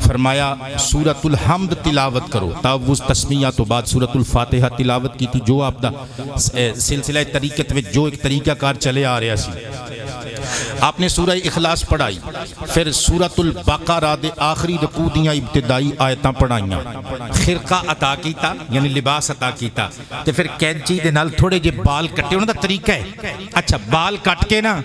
B: फरमाया सूरतुल हम्द तिलावत करो, तब उस तस्मिया तो बाद सूरतुल फातिहा तिलावत की थी, जो आपदा सिलसिला तरीकत में जो एक तरीकाकार चले आ रहा सी। आपने सूरह इखलास पढ़ाई, फिर सूरतुल बकरा दे आखिरी रकू दियां इब्तिदाई आयतां पढ़ाइयां, खिरका अता कीता यानी लिबास अता कीता, ते फिर कैंची दे नाल थोड़े जे बाल कट्टे, उन्हां दा तरीका है। अच्छा बाल कट के ना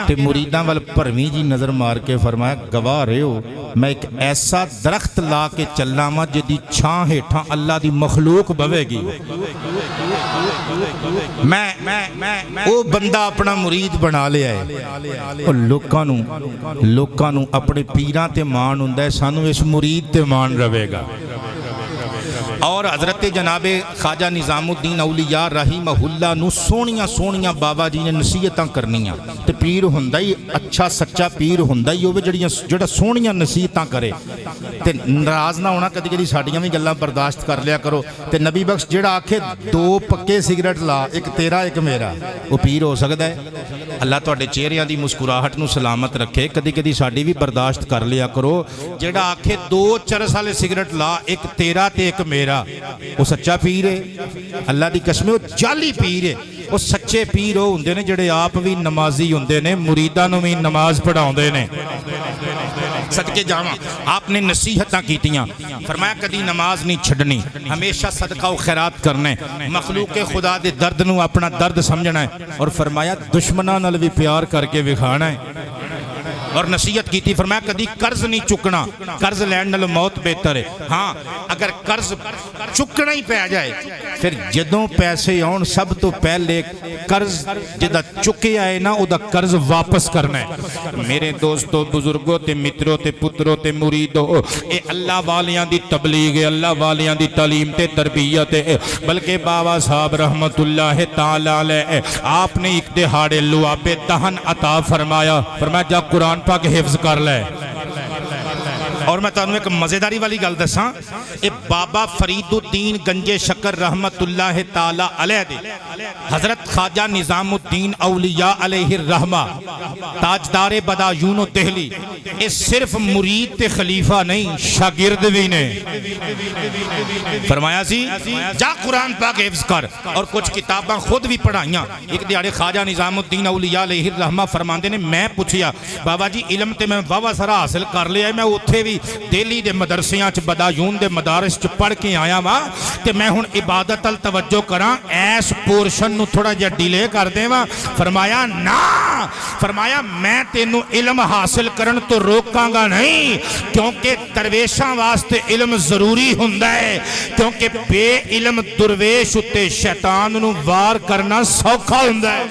B: ते मुरीदां वाल भरवीं जी नज़र मार के फरमाया गवाह रहे हो, मैं एक ऐसा दरख्त ला के चलना वा जिहदी छां हेठां अल्लाह दी मखलूक बवेगी, मैं वो बंदा अपना मुरीद बना लिया है। और लोकां नू अपने पीरां ते मान हुंदा है, सानू इस मुरीद ते मान रहेगा। और हजरत जनाबे ख्वाजा निजामुद्दीन औलिया रहीमहुल्लाह नू सोहणियां सोहणियां बाबा जी ने नसीहतां करनियां, ते पीर हुंदा ही अच्छा सच्चा पीर हुंदा ही होवे जेड़ा सोहणियां नसीहतां करे, ते नाराज ना होना, कदी कदी साडियां भी गल्लां बर्दाश्त कर लिया करो। ते नबी बख्श जेड़ा आखे 2 पक्के सिगरेट ला, एक तेरा एक मेरा, वो पीर हो सकदा है। अल्लाह तुहाडे चेहरियां दी मुस्कुराहट नू सलामत रखे, कदी कदी साडी भी बर्दाश्त कर लिया करो। जेड़ा आखे 2 चरस वाले सिगरेट ला, एक तेरा ते एक मेरा, वो सच्चा पीर है। अल्लाह दी कसम वो जाली पीर है। वो सच्चे पीर वो हुंदे ने जेड़े आप भी नमाजी हुंदे ने, मुरीदां नूं भी नमाज पढ़ाउंदे ने। सदके जावां आपने नसीहतां कीतियां, फरमाया कदी नमाज नहीं छड्डनी, हमेशा सदका व खैरात करने, मखलूक खुदा दे दर्द नूं अपना दर्द समझना है, और फरमाया दुश्मनां नाल भी प्यार करके विखाना है। और नसीहत की थी, फरमाया कदी कर्ज नहीं चुकना, कर्ज लैण नालों मौत बेहतर है। हाँ अगर कर्ज चुकना ही पै जाए, फिर जदों पैसे आउण सब तो पहले कर्ज जिहदा चुकिया है ना उहदा कर्ज वापस करना है। मेरे दोस्तों बुजुर्गों ते मित्रों ते पुत्रों ते मुरीदों, ये अल्लाह वालियां दी तबलीग है, अल्लाह वालियां दी तालीम ते तरबियत है। बल्कि बाबा साहब रहमतुल्लाह ताला अलैह आपने एक दिहाड़े लुआबे दहन अता फरमाया, फरमाया जा कुरान पाक हिफ्ज कर ले। और मैं तुहानू एक मज़ेदारी वाली गल दसां, ये बाबा फरीदुद्दीन गंजे शक्कर रहमतुल्लाह ताला अलैह दे हज़रत ख्वाजा निज़ामुद्दीन औलिया अलैहि रहमा ताजदारे बदायून दिल्ली, ये सिर्फ मुरीद ते खलीफा नहीं शागिर्द भी ने। फरमाया सी जा कुरान पाक हिफ्ज़ कर, और कुछ किताबां खुद भी पढ़ाइयां। एक दिहाड़े ख्वाजा निज़ामुद्दीन औलिया अलैहि रहमा फरमाते ने, मैं पूछया बाबा जी इलम ते मैं वावा सारा हासिल कर लिया, मैं उत्थे भी दिल्ली दे मदरसियां च बदायून दे मदारस च पढ़ के आया वा, ते मैं हुण इबादत अल तवज्जो करां, ऐस पोर्शन नूं थोड़ा जिहा डिले कर देवां। फरमाया ना, फरमाया मैं तेनू इलम हासिल करन तो रोकांगा नहीं, क्योंकि दरवेशां वास्ते इलम जरूरी हुंदा है, क्योंकि बे इलम दुरवेश उत्ते शैतान नूं वार करना सौखा हुंदा है।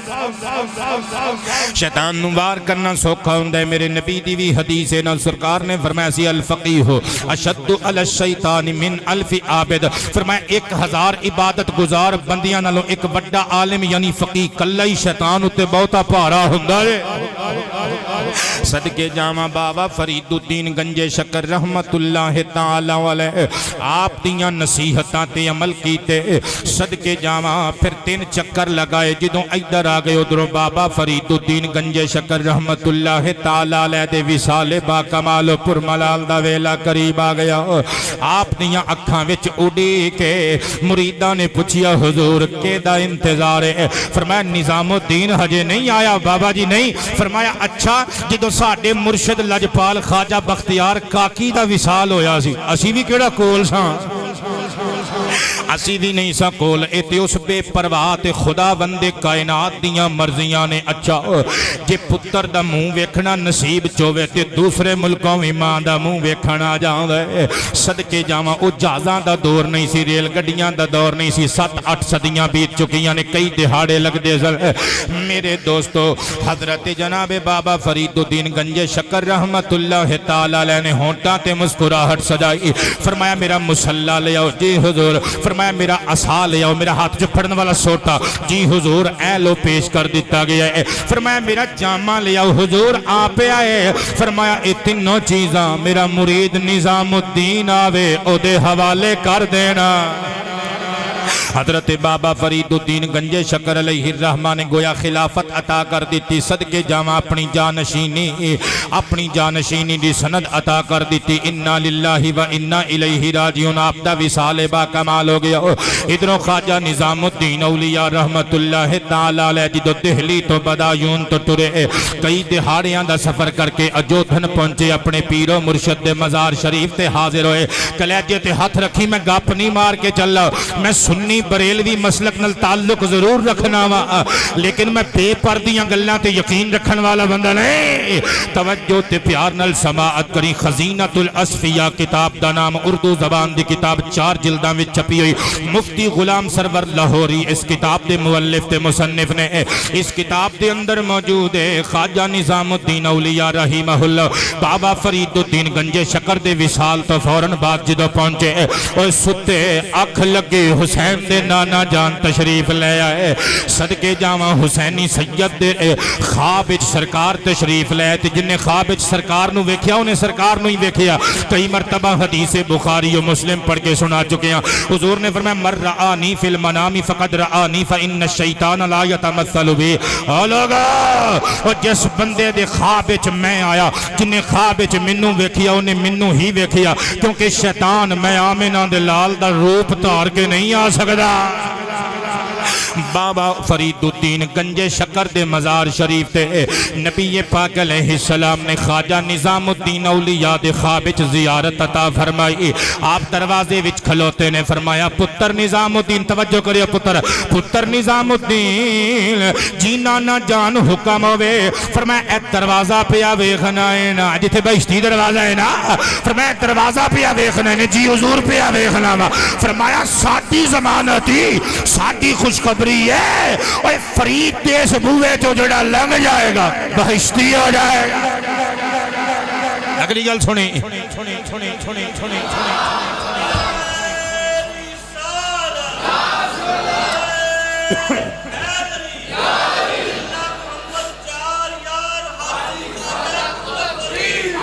B: शैतान नूं वार करना सौखा हुंदा है। मेरे नबी दी भी हदीस है ना, सरकार ने फरमाया सी अल फकीह अशद्दु अला शैतान मिन अल्फि आबिद, फरमाया 1000 इबादत गुजार बंदियां नालों एक बड़ा आलिम यानी फकीह कल्ला ही शैतान उत्ते बहुता भारा हुंदा है। सदके जावा बाबा फरीदुद्दीन गंजे शक्कर रहमतुल्लाह ताला अलैह आप दियां नसीहतां ते अमल कीते। सदके जावा फिर 3 चक्कर लगाए, जदों इधर आ गए उधरों बाबा फरीदुद्दीन गंजे शक्कर रहमतुल्लाह ताला अलैह दे विसाले बा कमाल पुरमलाल दा वेला करीब आ गया। आप दियां अखां विच उड़ी के मुरीदां ने पुछया हुजूर केदा इंतजार है? फरमाया निजामुद्दीन हजे नहीं आया बाबा जी नहीं। फरमाया अच्छा, जदों साडे मुर्शिद लजपाल ख्वाजा बख्तियार काकी दा विसाल होया सी, असी भी केड़ा कोल सां, असी भी नहीं सा कोल। ए ते उस बेपरवाह ते खुदा बंदे कायनात दियां मर्जियां ने। अच्छा जे पुत्र दा मुंह वेखना नसीब चोवे ते दूसरे मुल्कों भी मां दा मुंह वेखण आ जांदा है। सदके जावां ओ जहाज़ां दा दौर नहीं सी, रेल गड्डियां दा दौर नहीं सी, 7-8 सदियां बीत चुकियां ने, कई दिहाड़े लगदे सन। मेरे दोस्तों हजरत जनाबे बाबा फरीदुद्दीन गंजे शक्कर रहमतुल्लाह ताला अलैह ने होंठां ते मुस्कुराहट सजाई। फरमाया मेरा मुसल्ला ले आओ जी हुजूर, फरमाया मेरा असा ले आओ, मेरा हाथ च फड़न वाला सोटा जी हुजूर ए लो पेश कर दिता गया है। फरमाया मेरा जामा ले आओ हुजूर आप आए। फरमाया ये तीनों चीज़ां मेरा मुरीद निजामुद्दीन आवे ओदे हवाले कर देना। हजरत बाबा फरीदुद्दीन गंजे शक्कर अलैहि रहमा ने गोया खिलाफत अता कर दी। सदके जावा अपनी जानशीनी दी सनद अता कर दी। इन्ना लिल्लाहि व इन्ना इलैहि राजिऊन, आपदा विसाल बा कमाल हो गया। इधरों ख्वाजा निजामुद्दीन औलिया रहमतुल्लाह ताला अलैह जदों दिल्ली तो बदायून तो टुरे, कई दिहाड़ियां दा सफर करके अजोधन पहुंचे, अपने पीरो मुर्शद दे मजार शरीफ ते हाजिर होए। कलेजे ते हथ रखी, मैं गप नहीं मार के चला, मैं सुन्नी बरेलवी मसलक नाल ताल्लुक जरूर रखना वा, लेकिन मैं बेपर्दियां गल्लां ते यकीन रखन वाला बंदा नहीं। तवज्जो ते प्यार नाल समाअत करी। खजीनतुल असफिया किताब दा नाम, उर्दू जबान दी किताब, 4 जिल्दां विच छपी हुई। मुफ्ती गुलाम सरवर लाहौरी इस किताब दे मुअल्लिफ ते मुसन्निफ ने। इस किताब दे अंदर मौजूद है ख्वाजा निजामुद्दीन औलिया रहीमहुल्लाह बाबा फरीदुद्दीन गंजे शक्कर दे विसाल तो फौरन बाद जदों पहुंचे, और सुते अख लगे हुसैन दे नाना जान तशरीफ ले आए। सदके जावा हुसैनी सैयद दे ख्वाब विच सरकार तशरीफ ले आए, ते जिन्ने ख्वाब विच सरकार नूं वेखिया उन्हें सरकार नूं ही वेखिया। कई मरतबा हदीस बुखारी और मुस्लिम पढ़ के सुना चुके हैं। हुजूर ने फरमाया मर रआनी फिल मनामी फकद रआनी फइन्न शैतान ला यतमस्सलु बि। ओ लोगा, और जिस बंदे दे ख्वाब विच मैं आया, जिन्ने ख्वाब विच मैनू वेखिया उन्हें मैनू ही वेखिया, क्योंकि शैतान मैं आमिना दे लाल दा रूप धार के नहीं आ सकता। बाबा फरीदुद्दीन गंजे शक्कर दे मजार शरीफ ते नबी पाक अलैहिस्सलाम ने ख्वाजा निजामुद्दीन औलिया दे ख्वाब विच ज़ियारत अता फरमाई। आप दरवाजे विच खलोते ने, फरमाया पुत्र निजामुद्दीन, तवज्जो करियो पुत्र निजामुद्दीन जी नाना जान हुक्म होवे। फरमाया ए दरवाजा पिया वेखना है ना, जिथे बहिश्ती दरवाजा है ना, फरमाया दरवाजा पिया वेखना है जी हुजूर पिया वेखना वा। फरमाया साडी जमानत ही साडी खुशखबरी है, और फरीद देश बूहे तो जड़ा लंघ जाएगा बहिश्ती हो जाएगा। अगली गल सुनी,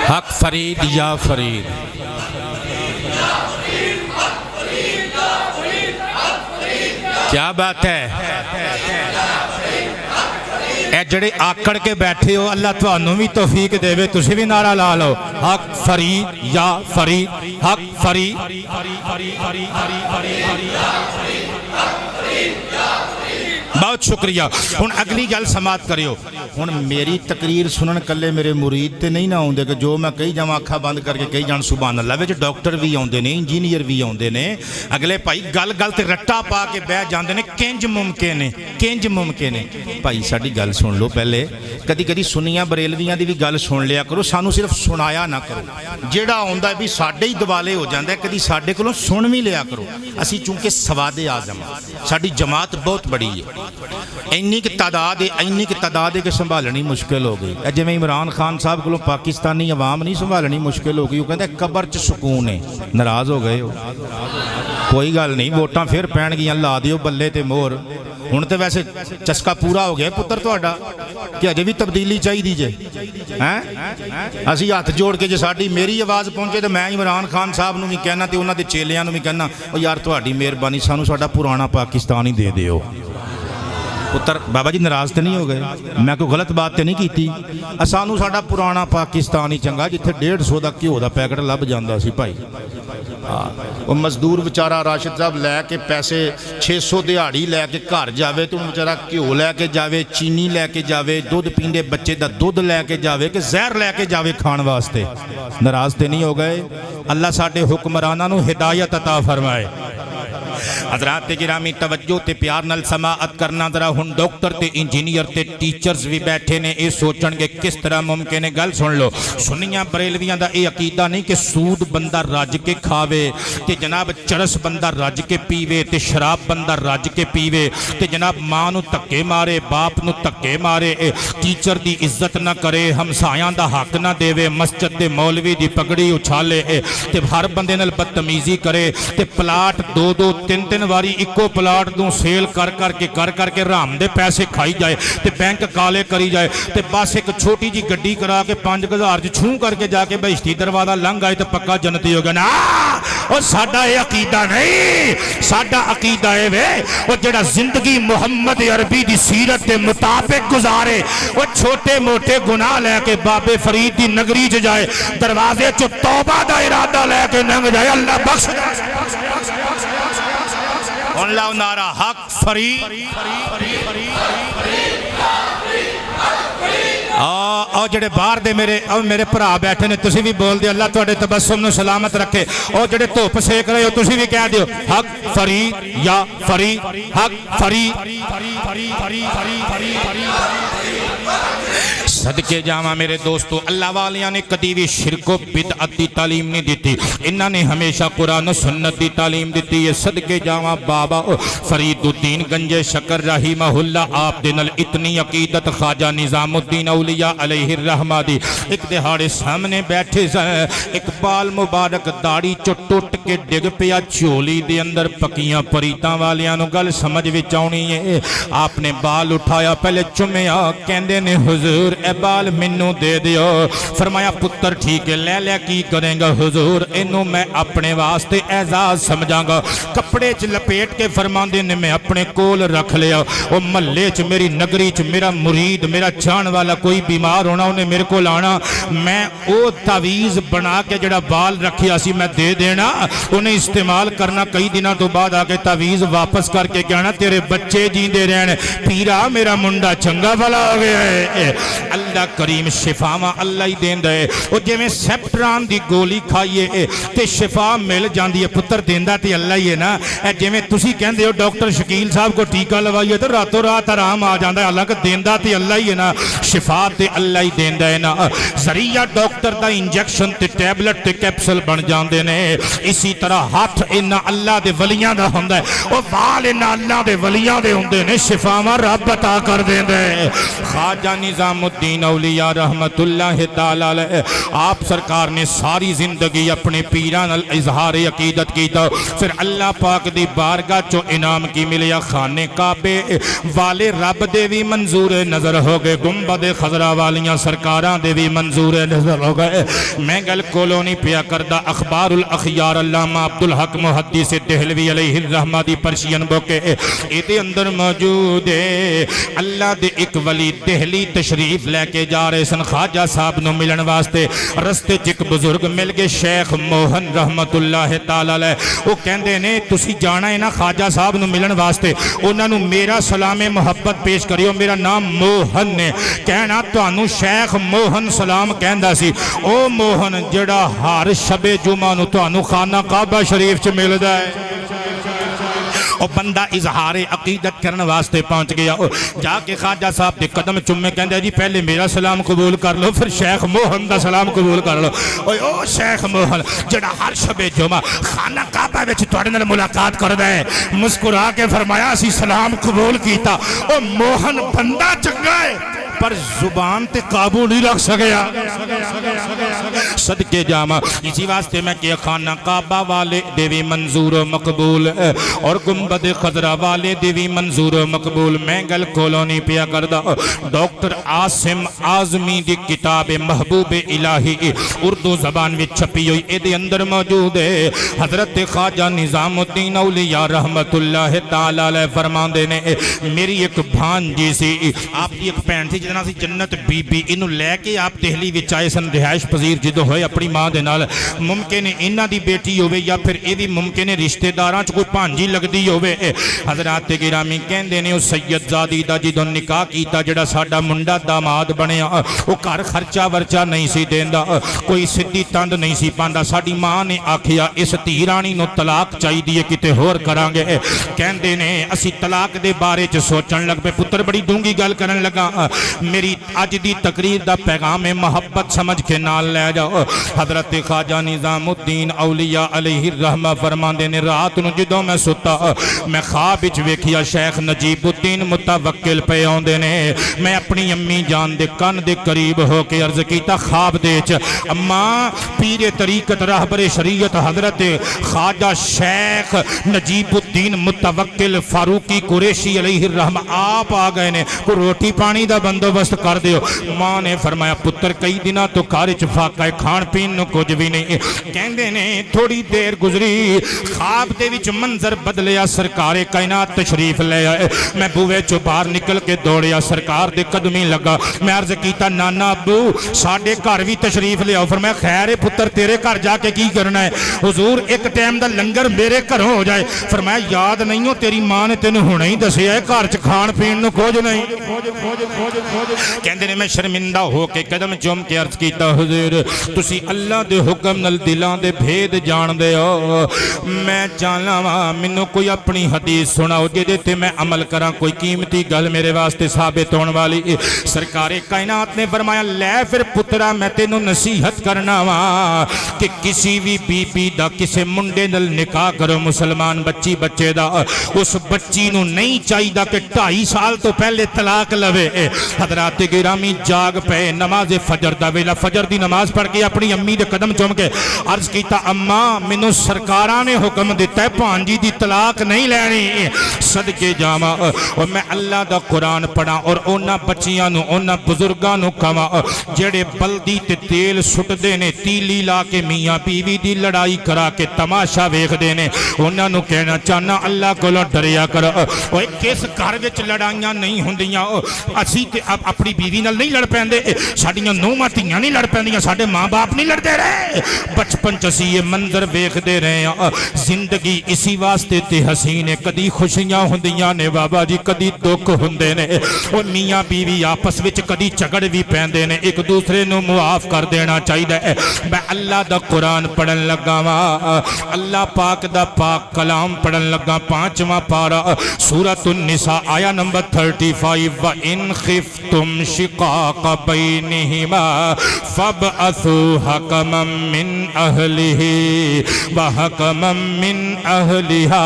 B: हक फरीद या फरीद। क्या बात है। ए जड़े आकड़ के बैठे हो अल्लाह तुहानू भी तौफीक देवे, तुसी भी नारा ला लो हक फरीद या फरीद, हक फरीद। बहुत शुक्रिया। हुण अगली गल समाप्त करियो। हुण मेरी तकरीर सुनन कल्ले मेरे मुरीद ते नहीं ना आउंदे कि जो मैं कही जावां अखा बंद करके कही जान सुभान अल्लाह। विच डॉक्टर भी आउंदे ने, इंजीनियर भी आउंदे ने। अगले भाई गल गल ते रट्टा पा के बह जांदे ने, किंज मुमकिन है, किंज मुमकिन है। भाई साडी गल सुन लो पहले। कदी कदी सुन्नियां बरेलवियां दी भी गल सुन लिया करो, सानू सिर्फ सुनाया ना करो। जेड़ा आउंदा भी साडे ही दिवाले हो जांदा, कदी साडे कोलों सुन भी लिया करो। असी चूंकि सवादे आजम, साडी जमात बहुत बड़ी है, इन्नी की तादाद है, इन्नी की तादाद है कि संभालनी मुश्किल हो गई। जिवें इमरान खान साहब को पाकिस्तानी अवाम नहीं संभालनी मुश्किल हो गई। वो कहते कबर च सुकून है। नाराज़ हो गए हो, कोई गल नहीं, वोटां फिर पैणगियां, ला दिओ बल्ले ते मोहर। हुण तो वैसे चस्का पूरा हो गया पुत्र तुहाडा कि अजे भी तब्दीली चाहिए जे हैं। असी हथ जोड़ के जे साडी मेरी आवाज़ पहुँचे तो मैं इमरान खान साहब नूं भी कहना ते उन्हां दे चेलियां नूं भी कहना, ओ यार तुहाडी मेहरबानी सानू साडा पुराना पाकिस्तान ही दे दिओ। पुत्र बाबा जी नाराज़ तो नहीं हो गए, मैं कोई गलत बात तो नहीं की। सानू साडा पुराना पाकिस्तान ही चंगा जिथे 150 का घ्यो का पैकेट लभ जाता सी भाई। वो मजदूर बेचारा राशिद साहब लैके पैसे 600 दिहाड़ी लैके घर जाए तो बेचारा घ्यो लैके जाए, चीनी लैके जाए, दुध पींदे बच्चे का दुध लैके जाए कि जहर लैके जाए खाण वास्ते। नाराज़ तो नहीं हो गए। अल्लाह साडे हुक्मरानां नूं हिदायत अता फरमाए। हज़रात गिरामी तवज्जो ते प्यार नाल समाअत करना जरा। हुण डॉक्टर ते इंजीनियर ते टीचर्स भी बैठे ने, ये सोचणगे किस तरह मुमकिन है। गल सुन लो, सुन्नियां बरेलवियां दा ये अकीदा नहीं कि सूद बंदा रज के खावे ते जनाब चरस बंदा रज के पीवे ते शराब बंदा रज के पीवे ते जनाब मां नूं धक्के मारे, बाप नूं धक्के मारे, टीचर दी इज्जत ना करे, हमसायां दा हक ना देवे, मस्जिद दे मौलवी दी पगड़ी उछाले ते हर बंदे नाल बदतमीजी करे ते प्लाट दो दो तीन तीन वारी इको प्लाट नूं सेल कर करके राम दे पैसे खाई जाए ते बैंक काले करी जाए ते बस एक छोटी जी गड्डी करा के 5000 च छूं करके जाके बहिश्ती दरवाजा लंघ आए तो पक्का जन्नती हो गया ना। और साडा ये अकीदा नहीं, साडा अकीदा है वे वो जेड़ा जिंदगी मुहम्मद अरबी दी सीरत के मुताबिक गुजारे, वो छोटे मोटे गुनाह लैके बाबे फरीद दी नगरी च जाए, दरवाजे च तौबा दा इरादा लैके लंघ जाए, अल्लाह बख्श लाओ नारा हक फरीद। और जेडे बाहर दे मेरे भरा बैठे ने, तुसी भी बोल दियो, अल्लाह तुहाडे तबस्सुम नूं सलामत रखे। और जेडे धुप सेक रहे हो तुसी भी कह दियो हक फरीद या फरीद, हक फरीद। सदके जावा मेरे दोस्तों, अल्लाह वालियां ने कदी भी शिरको बिदअत दी तालीम नहीं दी, इन्हां ने हमेशा कुरान सुन्नत दी तालीम दी है। सदके जावा बाबा फरीदुद्दीन गंजे शकर रहीमहुल्लाह, आप दे नाल इतनी अकीदत ख्वाजा निजामुद्दीन औलिया अलैहि रहमा दी। एक दिहाड़े सामने बैठे इकबाल मुबारक दाढ़ी चो टुट के डिग पिया झोली दे अंदर, पकियां परीतां वालियां नूं गल समझ विच आउणी है। आपने बाल उठाया, पहले चुम्या, कहंदे ने हुजूर ए बाल मैनू दे दियो। फरमाया पुत्र ठीक है, ले ले की करेंगा हुजूर, इनू मैं अपने वास्ते एजाज समझांगा। कपड़े च लपेट के फरमांदे ने मैं अपने कोल रख लिया। वो महल्ले च मेरी नगरी च मेरा मुरीद, मेरा चाहण वाला कोई बीमार होना, उन्हें मेरे को आना, मैं वो तावीज़ बना के जड़ा बाल रखिया सी मैं दे देना, उन्हें इस्तेमाल करना। कई दिनों तो बाद आके तावीज़ वापस करके कहना तेरे बच्चे जींदे रहन, पीरा मेरा मुंडा चंगा भला हो गया है। अल्लाह करीम शिफावां अल्लाह ही देंदा है। वो जिवें सेप्ट्रान दी गोली खाइए ते शिफा मिल जाती है, पुत्र देंदा ते अल्लाह ही है ना। जिवें तुसीं कहंदे हो डॉक्टर शकील साहब को टीका लवाइए तो रातों रात आराम आ जाता है, हालांकि देंदा ते अल्लाह ही है ना, शिफा ते अल्लाह ही देंदा है ना। जरिया डॉक्टर दा इंजैक्शन ते टैबलेट ते कैप्सूल बन जाते ने, इसी तरह हाथ इन्हां अल्लाह दे वलियां दा हुंदा है, वो बाल इन्हां अल्लाह दे वलियां दे हुंदे ने, शिफावां रब अता कर देंदा है। ख्वाजा निजामुद्दीन निज़ामुद्दीन औलिया रहमतुल्लाह ताला अलैह, आप सरकार ने सारी जिंदगी अपने पीरां नाल इजहार अकीदत कीता। फिर अल्लाह पाक दी बारगाह चो इनाम की मिलिया, खाने काबे वाले रब दे भी मंजूर नजर हो गए, गुंबद खजरा वालियां सरकारां दे भी मंजूर नजर हो गए। मैं गल कोलों नहीं पिया करदा, अखबारुल अखयार अल्लामा अब्दुल हक मुहद्दिस देहलवी अलैहि रहमा दी पर्शियन बुक इहदे अंदर मौजूद है। अल्लाह दे एक वली दिल्ली तशरीफ लैके जा रहे सन ख्वाजा साहब नूं मिलन वास्ते। रस्ते च एक बुजुर्ग मिल गए, शेख मोहन रहमतुल्लाह ताला अलैह। वो कहंदे ने तुसी जाना है ना ख्वाजा साहब नूं मिलन वास्ते, उन्हां नूं मेरा सलामे मुहब्बत पेश करियो, मेरा नाम मोहन ने। कहना तुहानूं शेख मोहन सलाम कहंदा सी, ओ मोहन जिहड़ा हर शबे जुमा नूं तुहानूं खाना काबा शरीफ च मिलदा है। और बंदा इजहार अकीदत करने वास्ते पहुंच गया, जाके ख्वाजा साहब के कदम चुमे, कहंदे जी पहले मेरा सलाम कबूल कर लो, फिर शेख मोहन का सलाम कबूल कर लो। ओ शेख मोहन जिहड़ा हर शबे जुमा खाना काबा विच तुहाडे नाल मुलाकात करदा है, मुस्कुरा के फरमाया असीं सलाम कबूल कीता। ओ मोहन बंदा चंगा है पर जुबान ते काबू नहीं रख सकिया। सदके जामा, इसी वास्ते मैं किया खाना काबा वाले देवी मंजूर मकबूल और गुंबद खजरा वाले देवी मंजूर मकबूल। मैं गल कोलों नहीं पिया करदा, डॉक्टर आसिम आजमी की किताब महबूब इलाही उर्दू जबान में छपी हुई, इहदे अंदर मौजूद है। हजरत ख्वाजा निज़ामुद्दीन औलिया रहमतुल्लाह ताला अलैह फरमांदे ने, मेरी एक भांजी सी, आपकी एक भैन सी जिहदा सी जन्नत बीबी, इनू लैके आप दिल्ली विच आए सन रिहाइश पजीर जदों होए अपनी मां दे नाल। मुमकिन है इन्हां दी बेटी होवे या फिर ये भी मुमकिन है रिश्तेदारां च कोई भांजी लगदी होवे। हजरात गिरामी कहंदे ने, उस सैयदजादी दा जदों निकाह कीता, जिहड़ा साडा मुंडा दामाद बनया, वो घर खर्चा वर्चा नहीं सी देंदा, कोई सीधी तंद नहीं सी पांदा। साडी मां ने आखिया इस धी राणी नूं तलाक चाहीदी है, किते होर करांगे। कहंदे ने असीं तलाक दे बारे च सोचण लग पे। पुत्र बड़ी डूंगी गल करन लगा, मेरी अज दी तकरीर दा पैगाम है, मोहब्बत समझ के नाल लै जाओ। हजरत ख्वाजा निज़ामुद्दीन औलिया अलैहि रहमा फरमांदे ने, रात नूं जदों मैं सुता मैं ख्वाब विच वेखिया शेख नजीबुद्दीन मुतवक्किल पे आउंदे ने। मैं अपनी अम्मी जान दे कन दे करीब हो के अर्ज कीता ख्वाब दे च, अम्मा पीरे तरीकत रहबरे शरीयत हजरत ख्वाजा शेख नजीबुद्दीन मुतवक्किल फारूकी कुरैशी अलैहि रहमा आप आ गए ने, को रोटी पानी दा बंदोबस्त कर दियो। मां ने फरमाया, पुत्र कई दिनों तो घर च फाका है, खाण पीन नूं कुछ भी नहीं। कहंदे ने थोड़ी देर गुजरी, ख्वाब दे विच मंजर बदलिया, सरकारे कायनात तशरीफ ले आए। मैं बूहे चों बाहर निकल के दौड़िया, सरकार दे कदमी लगा। मैं अर्ज कीता, नाना अब्बू साडे घर भी तशरीफ ले आओ। फरमाया, खैर है पुत्र, तेरे घर जाके की करना है? हुजूर एक टाइम दा लंगर मेरे घरों हो जाए। फरमाया, याद नहीं हो तेरी मां ने तेनों हुणे ही दसिया है, घर च खाण पीण नूं कुछ नहीं। कहंदे ने, मैं शर्मिंदा हो के कदम चुम के अर्ज कीता, हुजूर तुसी अल्लाह दे हुक्म नाल दिलां दे भेद जाणदे हो, मैं चाहना वा मैनूं कोई अपनी हदीस सुनाओ जिहदे ते मैं अमल करां, कोई कीमती गल मेरे वास्ते साबित होने वाली। सरकारे कायनात ने फरमाया, लै फिर पुत्रा मैं तेनों नसीहत करना वा कि किसी भी बीबी दा किसी मुंडे नाल निकाह करो, मुसलमान बच्ची बच्चे दा, उस बच्ची नूं नहीं चाहिदा कि 2.5 साल तो पहले तलाक लवे। हजरात गिरामी जाग पे, नमाज फजर दा वेला, फजर दी नमाज पढ़ के अपनी अम्मी दे कदम चुम के अर्ज कीता, अम्मा मैनूं सरकारां ने हुक्म दिता है भांजी दी तलाक नहीं लैनी। सदके जावां और मैं अल्लाह दा कुरान पढ़ा और उन्हां बच्चियां नूं उन्हां बुजुर्गां नूं कहां जेड़े बल्दी ते तेल सुटदे ने, तीली ला के मियां बीवी दी लड़ाई करा के तमाशा वेखदे ने, उन्हां नूं कहना चाहना अल्लाह कोलों डरिया करो। ओए किस घर विच लड़ाइयां नहीं हुंदियां, असीं ते अपनी बीवी नाल नहीं लड़ पैंदे, साडियां नूहां धीआं नहीं लड़ पैंदियां, साडे मां बाप नहीं लड़दे रहे। बचपन च असीं ये मंजर वेखदे रहे हां। जिंदगी इसी वास्ते ते हसीन है, कदी खुशियां हुंदियां ने बाबा जी, कदी दुख हुंदे ने। और मियां बीवी आपस विच कदी झगड़ भी पैंदे ने, एक दूसरे नूं मुआफ कर देना चाहिए है। मैं अल्लाह दा कुरान पढ़न लगा वा, अल्लाह पाक दा पाक कलाम पढ़न लगा, 5वां पारा सूरतुन निसा आया नंबर 35, व इन खिफ खिफ्तुम शिकाक बैनिहिमा फबअसू हकमम मिन अहलिही व हकमम मिन अहलिहा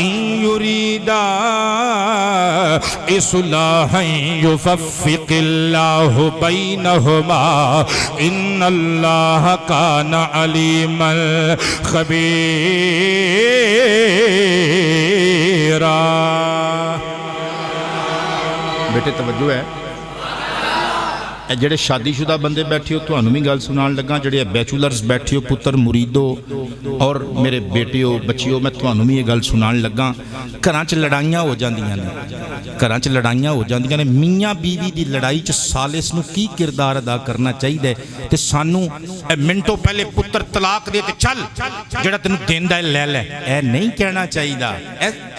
B: इन युरीदा इस्लाहन युवफ्फिकिल्लाहु बैनहुमा इन्नल्लाह कान अलीमल खबीरा।
A: बेटे तवज्जो है, ਜਿਹੜੇ शादीशुदा बंदे बैठे हो ਤੁਹਾਨੂੰ भी गल सुनान लगा, ਜਿਹੜੇ बैचलर्स बैठे हो पुत्र मुरीदो और मेरे बेटियो बच्चियो मैं ਤੁਹਾਨੂੰ भी ये गल सुनान लगा। घरां 'ਚ लड़ाइयां हो जांदियां ने, घरां 'ਚ लड़ाइयां हो जांदियां ने। मियाँ बीवी की लड़ाई 'ਚ सालिस नूं की किरदार अदा करना चाहिए ते सानू मिनटों पहले पुत्र तलाक दे ते चल जेड़ा तेनू देंदा है ले ले, ऐ नहीं कहना चाहिए।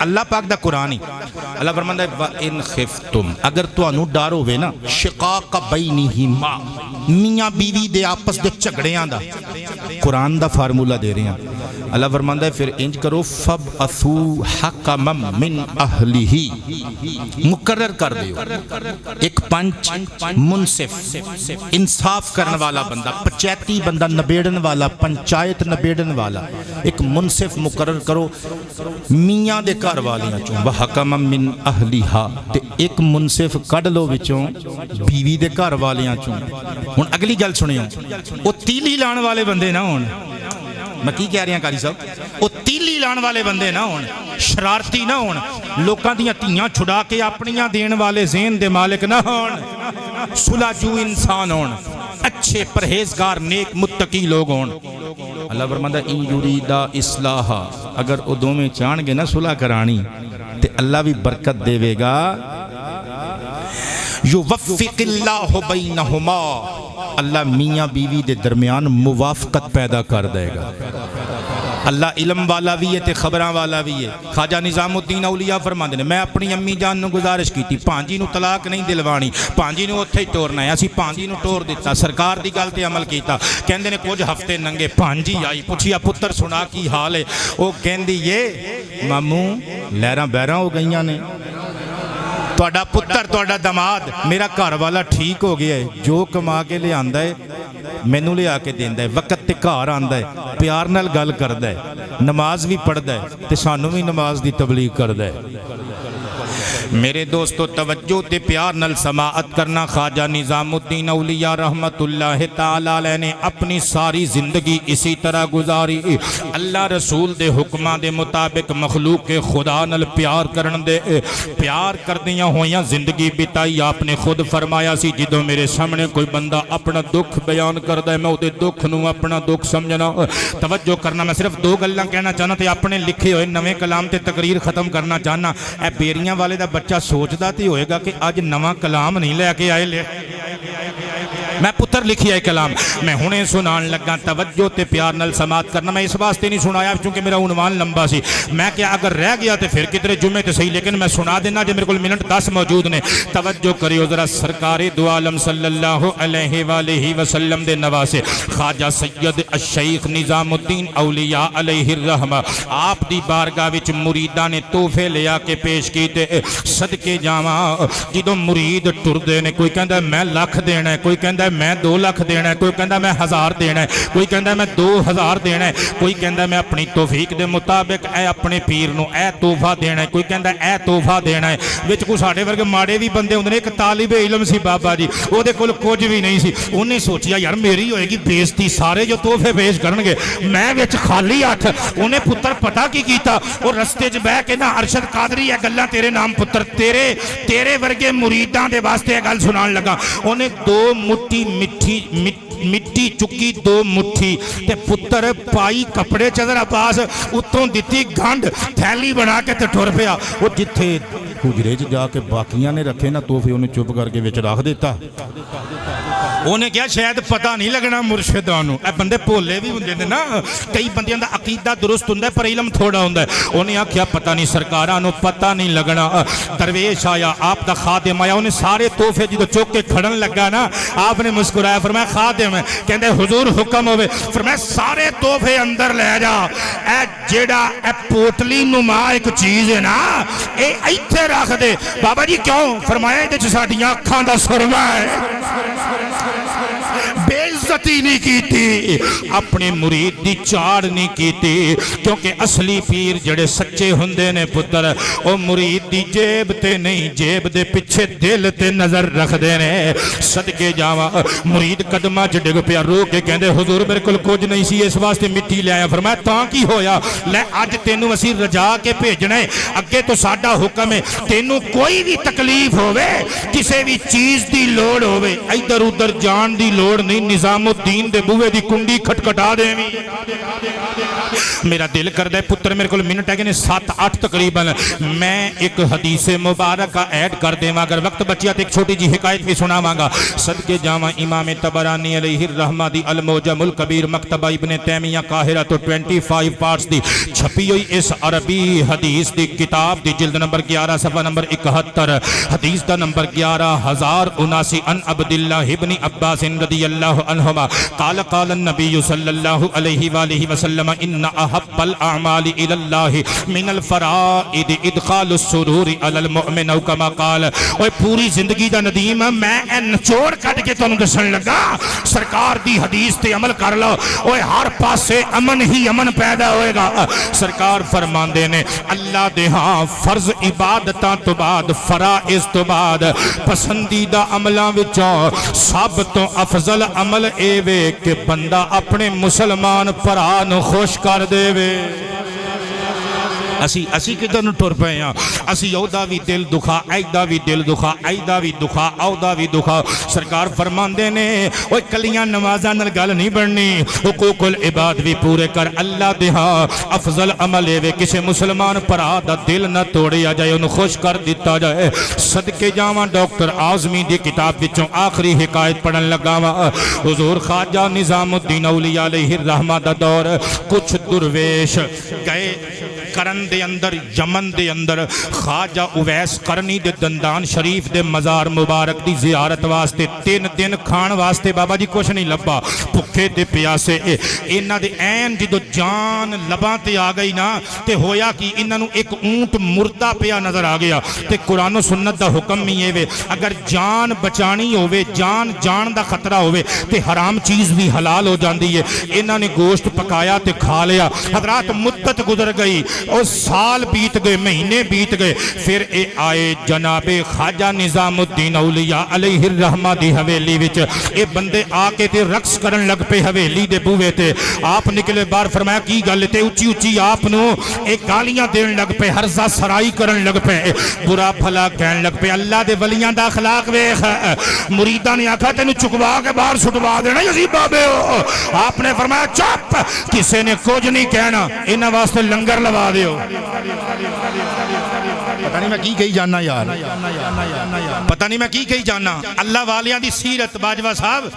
A: अल्लाह पाक दा कुरान ही अल्लाह फरमांदा है व इन खिफ्तुम, अगर तुहानू डर होवे ना शिकाक बैनिहिमा, मियाँ बीवी दे आपस दे झगड़ियां दा, कुरान दा फार्मूला दे रहे हैं। अल्लाह फरमांदा है फिर इंज करो फबअसू हकमम मिन अहलिही, मुकर्रर कर दियो एक पंच मुनसिफ इंसाफ करने वाला बंदा, पंचायती बंदा, नबेड़न वाला, पंचायत नबेड़न वाला एक मुनसिफ मुकर्रर करो मियाँ दे घर वालियां चों, व हकमम मिन अहलिहा ते एक मुनसिफ कढ लो विचों बीवी दे घर वालियां चों। हुण अगली गल सुनियो, वो तीली लाण वाले बंदे ना होण, मैं की कह रहा कारी साहब, वो तीली लाण वाले बंदे ना होण, शरारती ना होण, लोकां दियां धीआं छुड़ा के अपनियां देण वाले ज़हन दे मालिक ना होण, सुलहजू इंसान होण, अच्छे परहेजगार नेक मुत्तकी लोग होण। अल्लाह फरमांदा इन युरीदा इस्लाहा, अगर वो दोवें चाहणगे ना सुलह करानी ते अल्लाह भी बरकत देवेगा। युवफ्फिकिल्लाहु बैनहुमा, अल्लाह मियाँ बीवी के दरमियान मुवाफकत पैदा कर देगा। अल्लाह इलम वाला भी है ते खबरां वाला भी है। ख्वाजा निजामुद्दीन औलिया फरमाते हैं, मैं अपनी अम्मी जान नूं गुजारिश की भांजी नूं तलाक नहीं दिलवानी, भांजी नूं उत्थे ही टोरना है। असीं भांजी नूं टोर दिता, सरकार की गल ते अमल किया। कहंदे ने कुछ हफ्ते नंगे, भांजी आई, पुछिया पुत्र सुना की हाल है, वो कहंदी ये मामू लहरां बहरां हो गईयां ने, तुहाडा पुत्र तुहाडा दमाद मेरा घर वाला ठीक हो गया है, जो कमा के लियांदा है मैनू लिया के देंदा है, वक्त ते घर आंदा है, प्यार नाल गल करदा है, नमाज भी पढ़दा है ते सानू भी नमाज दी तबलीग करदा है। मेरे दोस्तों तवज्जो ते प्यार नाल समाअत करना। ख्वाजा निजामुद्दीन औलिया रहमतुल्लाह ताला अलैह ने अपनी सारी जिंदगी इसी तरह गुजारी। अल्लाह रसूल दे हुक्मां दे मुताबिक मखलूक के खुदा नाल प्यार करन दे, प्यार करदियां होइयां जिंदगी बिताई। आपने खुद फरमाया सी, जदों मेरे सामने कोई बंदा अपना दुख बयान करदा है मैं उहदे दुख नूं अपना दुख समझना। तवज्जो करना, मैं सिर्फ दो गल्लां कहना चाहना ते अपने लिखे हुए नवें कलाम ते तकरीर खत्म करना चाहना। ए बेरियां वाले दा बच्चा सोचता तो होएगा कि अज नवा कलाम नहीं लैके आए ले, मैं पुत्र लिखी है कलाम, मैं हुणे सुनान लगा। तवज्जो ते प्यार नाल समात करना। मैं इस वास्ते नहीं सुनाया क्योंकि मेरा उनवान लंबा सी, मैं क्या अगर रह गया तो फिर किधरे जुम्मे तो सही, लेकिन मैं सुना देना जो मेरे को मिनट 10 मौजूद ने। तवज्जो करियो जरा, सरकार दो आलम सल्लल्लाहु अलैहि वसल्लम दे नवासे ख्वाजा सैयद अश-शेख निजामुद्दीन औलिया अलैहि रहमा आप दी बारगाह विच मुरीदां ने तोहफे लिया के पेश कीते। सदके जावां जदों मुरीद टुरदे ने, कोई कहंदा मैं लाख देना है, कोई कहंदा मैं 2 लाख देना है, कोई कहंदा मैं 1000 देना है, कोई कहंदा मैं 2000 देना है, कोई कहंदा मैं अपनी तौफीक दे मुताबिक ए अपने पीर नूं ए तोहफा देना है, कोई कहंदा ए तोहफा देना है। विच कोई साडे वर्गे माड़े भी बंदे हुंदे ने। एक तालिबे इलम सी बाबा जी, ओहदे कोल कुछ भी नहीं सी, उन्हें सोचिया यार मेरी होएगी बेइज्जती, सारे जो तोहफे पेश करनगे मैं विच खाली हथ। उन्हें पुत्र पता की कीता, वो रस्ते च बह के ना अरशद कादरी है गल्लां तेरे नाम पुत्र, तेरे वर्गे मुरीदां दे वास्ते गल सुनान लगा। उन्हें 2 मुट्ठी मिट्टी चुकी, 2 मुट्ठी ते पुत्र पाई कपड़े चदर अब्बास उत्तों दिती गंढ, थैली बना के ते टुर पिया। वो जिथे हुजरे च जाके बाकियां ने रखे ना तोहफे उन्हें चुप करके विच रख दिता।
B: ਉਹਨੇ ਕਿਹਾ ਸ਼ਾਇਦ ਪਤਾ ਨਹੀਂ ਲੱਗਣਾ ਮੁਰਸ਼ਿਦਾਂ ਨੂੰ। ਇਹ ਬੰਦੇ ਭੋਲੇ ਵੀ ਹੁੰਦੇ ਨੇ ਨਾ, ਕਈ ਬੰਦਿਆਂ ਦਾ ਅਕੀਦਾ ਦੁਰਸਤ ਹੁੰਦਾ ਪਰ ਇਲਮ ਥੋੜਾ ਹੁੰਦਾ। ਉਹਨੇ ਆਖਿਆ ਪਤਾ ਨਹੀਂ ਸਰਕਾਰਾਂ ਨੂੰ ਪਤਾ ਨਹੀਂ ਲੱਗਣਾ। ਦਰਵੇਸ਼ ਆਇਆ, ਆਪ ਦਾ ਖਾਦਮ ਆਇਆ, ਉਹਨੇ ਸਾਰੇ ਤੋਹਫੇ ਜਦੋਂ ਚੁੱਕ ਕੇ ਖੜਨ ਲੱਗਾ ਨਾ, आपने मुस्कुराया, फरमाया खादिम है, कहते हुजूर हुक्म होवे, फरमाया सारे तोहफे अंदर ले जा। ए जेड़ा ए पोटली नुमा एक चीज है ना, ये इत्थे रख दे। बाबा जी क्यों? फरमाया इहदे च साडियां अखां दा सुरमा है। बेइज्जती नहीं की, अपने मुरीद की चाड़ नहीं की, क्योंकि असली पीर जड़े सच्चे हुंदे ने पुत्र, वो मुरीद की जेब ते नहीं, जेब दे पिछे दिल ते नजर रखते ने। सदके जावा, मुरीद कदमां च डिग पिया, रो के कहंदे हुजूर मेरे कोल कुछ नहीं सी, इस वास्ते मिट्टी ले आया। फरमाया तां की होया? लै अज तैनूं असीं रजा के भेजना है, अगे तो साडा हुक्म है, तैनूं कोई भी तकलीफ होवे, किसी भी चीज की लोड़ होवे, इधर उधर जान की लोड़ नहीं, निजामुद्दीन दे बूहे दी कुंडी खटखटा देवी। मेरा दिल करदा है पुत्र, मेरे को मिनट है कि 7-8 तकरीबन, मैं एक हदीस मुबारक का ऐड कर देवां, अगर वक्त बचिया तो एक छोटी जी हिकायत भी सुनावांगा। सदके जावां इमाम तबरानी अलैहि रहमा दी अल मुजमुल कबीर मकतबा इब्ने तैमिया काहिरा तो 25 पार्ट्स दी छपी हुई इस अरबी हदीस दी किताब दी जिल्द नंबर 11 सफ़ा नंबर 71, हदीस दा नंबर 11079 अन अब्दुल्लाह इब्न अब्बास रदियल्लाहु अन्हुमा क़ाल क़ाल नबी सल्लल्लाहु अलैहि वसल्लम इन्ना अहब्बल अअमालि इलल्लाहि मिनल फ़राइद इदखालुस सुरूरि अलल मुमिन औ कमा क़ाल। ओए पूरी जिंदगी दा नदीम मैं ए निचोड़ कट के तुहानू दसन लगा, सरकार दी हदीस ते अमल कर लो, ओए हर पासे अमन ही अमन पैदा होएगा। सरकार फरमांदे ने अल्लाह दे हां फर्ज इबादतां तो बाद, फराइज तो बाद पसंदीदा अमलां विचों सब तो अफजल अमल ए वे कि बंदा अपने मुसलमान भरा नूं खुश कर देवे। असी किधर नूं टुर पे हाँ, असी ओदा भी दिल दुखा, ऐदा भी दिल दुखा, ऐदा भी दुखा, औदा भी दुखा। सरकार फरमांदे ने ओए कलियां नमाज़ां नाल गल नहीं बननी, हुकूकुल इबाद भी पूरे कर। अल्लाह दे हां अफजल अमल ए किसी मुसलमान भरा दा दिल ना तोड़िया जाए, उन्हें खुश कर दिता जाए। सदके जावां डॉक्टर आज़मी दी किताब विचों आखिरी हिकायत पढ़न लगा वा। हुजूर ख्वाजा निज़ामुद्दीन औलिया अलैहि रहमा दा दौर, कुछ दुरवेश गए करन दे अंदर, यमन दे अंदर, ख्वाजा उवैस करनी दे दंदान शरीफ दे मज़ार मुबारक दी ज़ियारत वास्ते 3 दिन खाण वास्ते बाबा जी कुछ नहीं लभा, भुखे ते प्यासे। इन्हां दे ऐन जदों जान लबां ते आ गई ना, ते होया कि इन्हां नूं एक ऊंट मुर्दा पिया नजर आ गया। ते कुरान सुन्नत दा हुक्म ही है वे, अगर जान बचानी होवे, जान जान दा खतरा होवे ते हराम चीज़ भी हलाल हो जाती है। इन्हां ने गोश्त पकाया ते खा लिया। हज़रात मुद्दत गुजर गई, और साल बीत गए, महीने बीत गए, फिर ये आए जनाबे ख्वाजा निज़ामुद्दीन औलिया अलैहि रहमा दी हवेली विच। ये बंदे आके ते रक्स करन लग पे हवेली दे बूहे ते। आप निकले बाहर, फरमाया की गल ते उच्ची उच्ची आप नूं एक गालियां देन लग पे, हरजा सराई करन लग पे, बुरा भला कहन लग पे। अल्लाह दे वलियां दा अखलाक वेख। मुरीदां ने आखा तेनू चुकवा के बाहर सुटवा देना असीं बाबे हो। आपने फरमाया चुप, किसी ने कुछ नहीं कहना, इन्हां वास्ते लंगर लवा दियो। पता नहीं मैं की कही जाना यार, पता नहीं मैं की कही जाना। अल्लाह वालियां दी सीरत बाजवा साहब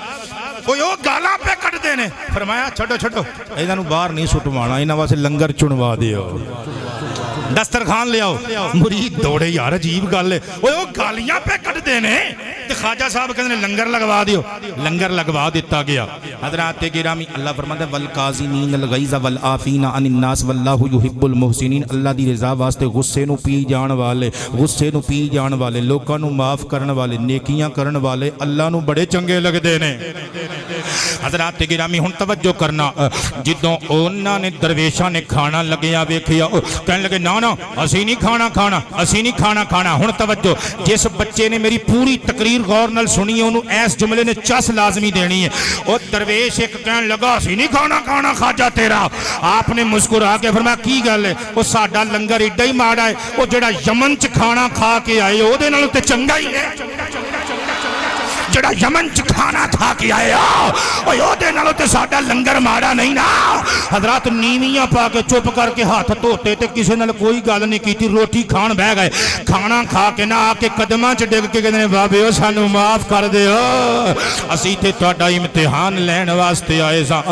B: कोई ओ गालां पे कटदे ने। फरमाया छड्डो छड्डो, इन्हां नूं बाहर नहीं सुटवाना, इन्हां वास्ते लंगर चुनवा दियो, दस्तरखान ले आओ। मुरीद दौड़े, यार अजीब गल है, ओ गालियां पे कटदे ने ते ख्वाजा साहब कहंदे ने लंगर लगवा दियो। लंगर लगवा दिता गया। हज़रात गिरामी, अल्लाह फरमाता है वल काज़िमीन अल गैज़ वल आफीना अनिन नास वल्लाहु युहिब्बुल मुहसिनीन। अल्लाह दी रज़ा वास्ते गुस्से नूं पी जाण वाले, गुस्से नूं पी जाण वाले, लोकां नूं माफ़ करन वाले, नेकियां करन वाले अल्लाह नूं बड़े चंगे लगदे ने। हज़रात गिरामी हुण तवज्जो करना, जिदों उन्हां ने दरवेशां ने खाना लग्या वेखिया, कहन लगे ना ना असी नहीं खाना खाना, असी नहीं खाना खाना। हुण तवज्जो, जिस बच्चे ने मेरी पूरी तकरीर गौर नाल सुनी है, उन्होंने इस जुमले ने चस लाजमी देनी है। और दरवेश एक कहन लगा असी नहीं खाना खाना ख्वाजा तेरा। आपने मुस्कुरा के फरमाया की गल है? वो साडा लंगर एडा ही माड़ा है, वो जेड़ा यमन च खाना खा के आए ओहदे नालों ते चंगा ही है। ਜਿਹੜਾ ਯਮਨ ਚ ਖਾਣਾ ਖਾ ਕੇ ਆਇਆ ਓਏ ਉਹਦੇ ਨਾਲੋਂ ਤੇ ਸਾਡਾ ਲੰਗਰ ਮਾੜਾ ਨਹੀਂ ਨਾ। ਹਜ਼ਰਤ ਨੀਵੀਆਂ ਪਾ ਕੇ ਚੁੱਪ ਕਰਕੇ ਹੱਥ ਧੋਤੇ ਤੇ ਕਿਸੇ ਨਾਲ ਕੋਈ ਗੱਲ ਨਹੀਂ ਕੀਤੀ, ਰੋਟੀ ਖਾਣ ਬਹਿ ਗਏ। ਖਾਣਾ ਖਾ ਕੇ ਨਾ ਆ ਕੇ ਕਦਮਾਂ 'ਚ ਡਿੱਗ ਕੇ ਕਹਿੰਦੇ ਨੇ ਬਾਬਿਓ ਸਾਨੂੰ ਮਾਫ ਕਰ ਦਿਓ, ਅਸੀਂ ਤੇ ਤੁਹਾਡਾ ਇਮਤਿਹਾਨ ਲੈਣ ਵਾਸਤੇ ਆਏ ਸਾਂ।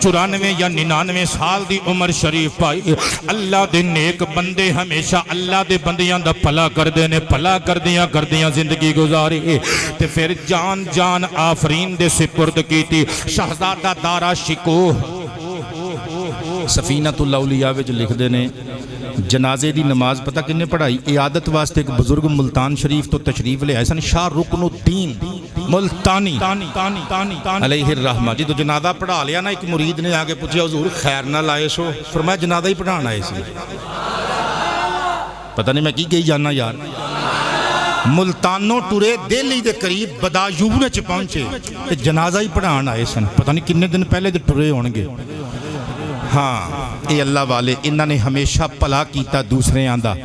B: 94 ਜਾਂ 99 ਸਾਲ ਦੀ ਉਮਰ ਸ਼ਰੀਫ ਪਾਈ। ਅੱਲਾ ਦੇ ਨੇਕ ਬੰਦੇ ਹਮੇਸ਼ਾ ਅੱਲਾ ਦੇ ਬੰਦਿਆਂ ਦਾ ਭਲਾ ਕਰਦੇ ਨੇ, ਭਲਾ ਕਰਦਿਆਂ ਕਰਦਿਆਂ ਜ਼ਿੰਦਗੀ ਗੁਜ਼ਾਰੀ ਤੇ ਫਿਰ ਜਾਨ ਜਾਨ ਆਫਰੀਨ ਦੇ ਸਿਪੁਰਦ ਕੀਤੀ। ਸ਼ਹਿਜ਼ਾਦਾ ਦਾਰਾ ਸ਼ਿਕੋ ਸਫੀਨਤੁਲ ਔਲੀਆ ਵਿੱਚ ਲਿਖਦੇ ਨੇ ਜਨਾਜ਼ੇ ਦੀ ਨਮਾਜ਼ ਪਤਾ ਕਿੰਨੇ ਪੜ੍ਹਾਈ? ਇਆਦਤ ਵਾਸਤੇ ਇੱਕ ਬਜ਼ੁਰਗ ਮੁਲਤਾਨ ਸ਼ਰੀਫ ਤੋਂ ਤਸ਼ਰੀਫ ਲਿਆਏ ਸਨ, ਸ਼ਾਹ ਰੁਕਨੁद्दीन ਮੁਲਤਾਨੀ ਅਲੈਹਿਰ ਰਹਿਮਾ। ਜਦੋਂ ਜਨਾਜ਼ਾ ਪੜ੍ਹਾ ਲਿਆ ਨਾ, ਇੱਕ ਮੁਰੀਦ ਨੇ ਆ ਕੇ ਪੁੱਛਿਆ ਹਜ਼ੂਰ ਖੈਰ ਨਾਲ ਆਏ ਸੋ? ਫਰਮਾਇਆ ਜਨਾਜ਼ਾ ਹੀ ਪੜ੍ਹਾਉਣ ਆਏ ਸੀ। ਪਤਾ ਨਹੀਂ ਮੈਂ ਕੀ ਕਹੀ ਜਾਨਾ ਯਾਰ। ਮੁਲਤਾਨੋਂ ਟੁਰੇ ਦਿੱਲੀ ਦੇ ਕਰੀਬ ਬਦਾਯੂਨ ਚ ਪਹੁੰਚੇ ਤੇ ਜਨਾਜ਼ਾ ਹੀ ਪੜ੍ਹਾਉਣ ਆਏ ਸਨ। ਪਤਾ ਨਹੀਂ ਕਿੰਨੇ ਦਿਨ ਪਹਿਲੇ ਦੇ ਟੁਰੇ ਹੋਣਗੇ। ਹਾਂ, ਇਹ ਅੱਲਾ ਵਾਲੇ, ਇਹਨਾਂ ਨੇ ਹਮੇਸ਼ਾ ਭਲਾ ਕੀਤਾ ਦੂਸਰਿਆਂ ਦਾ।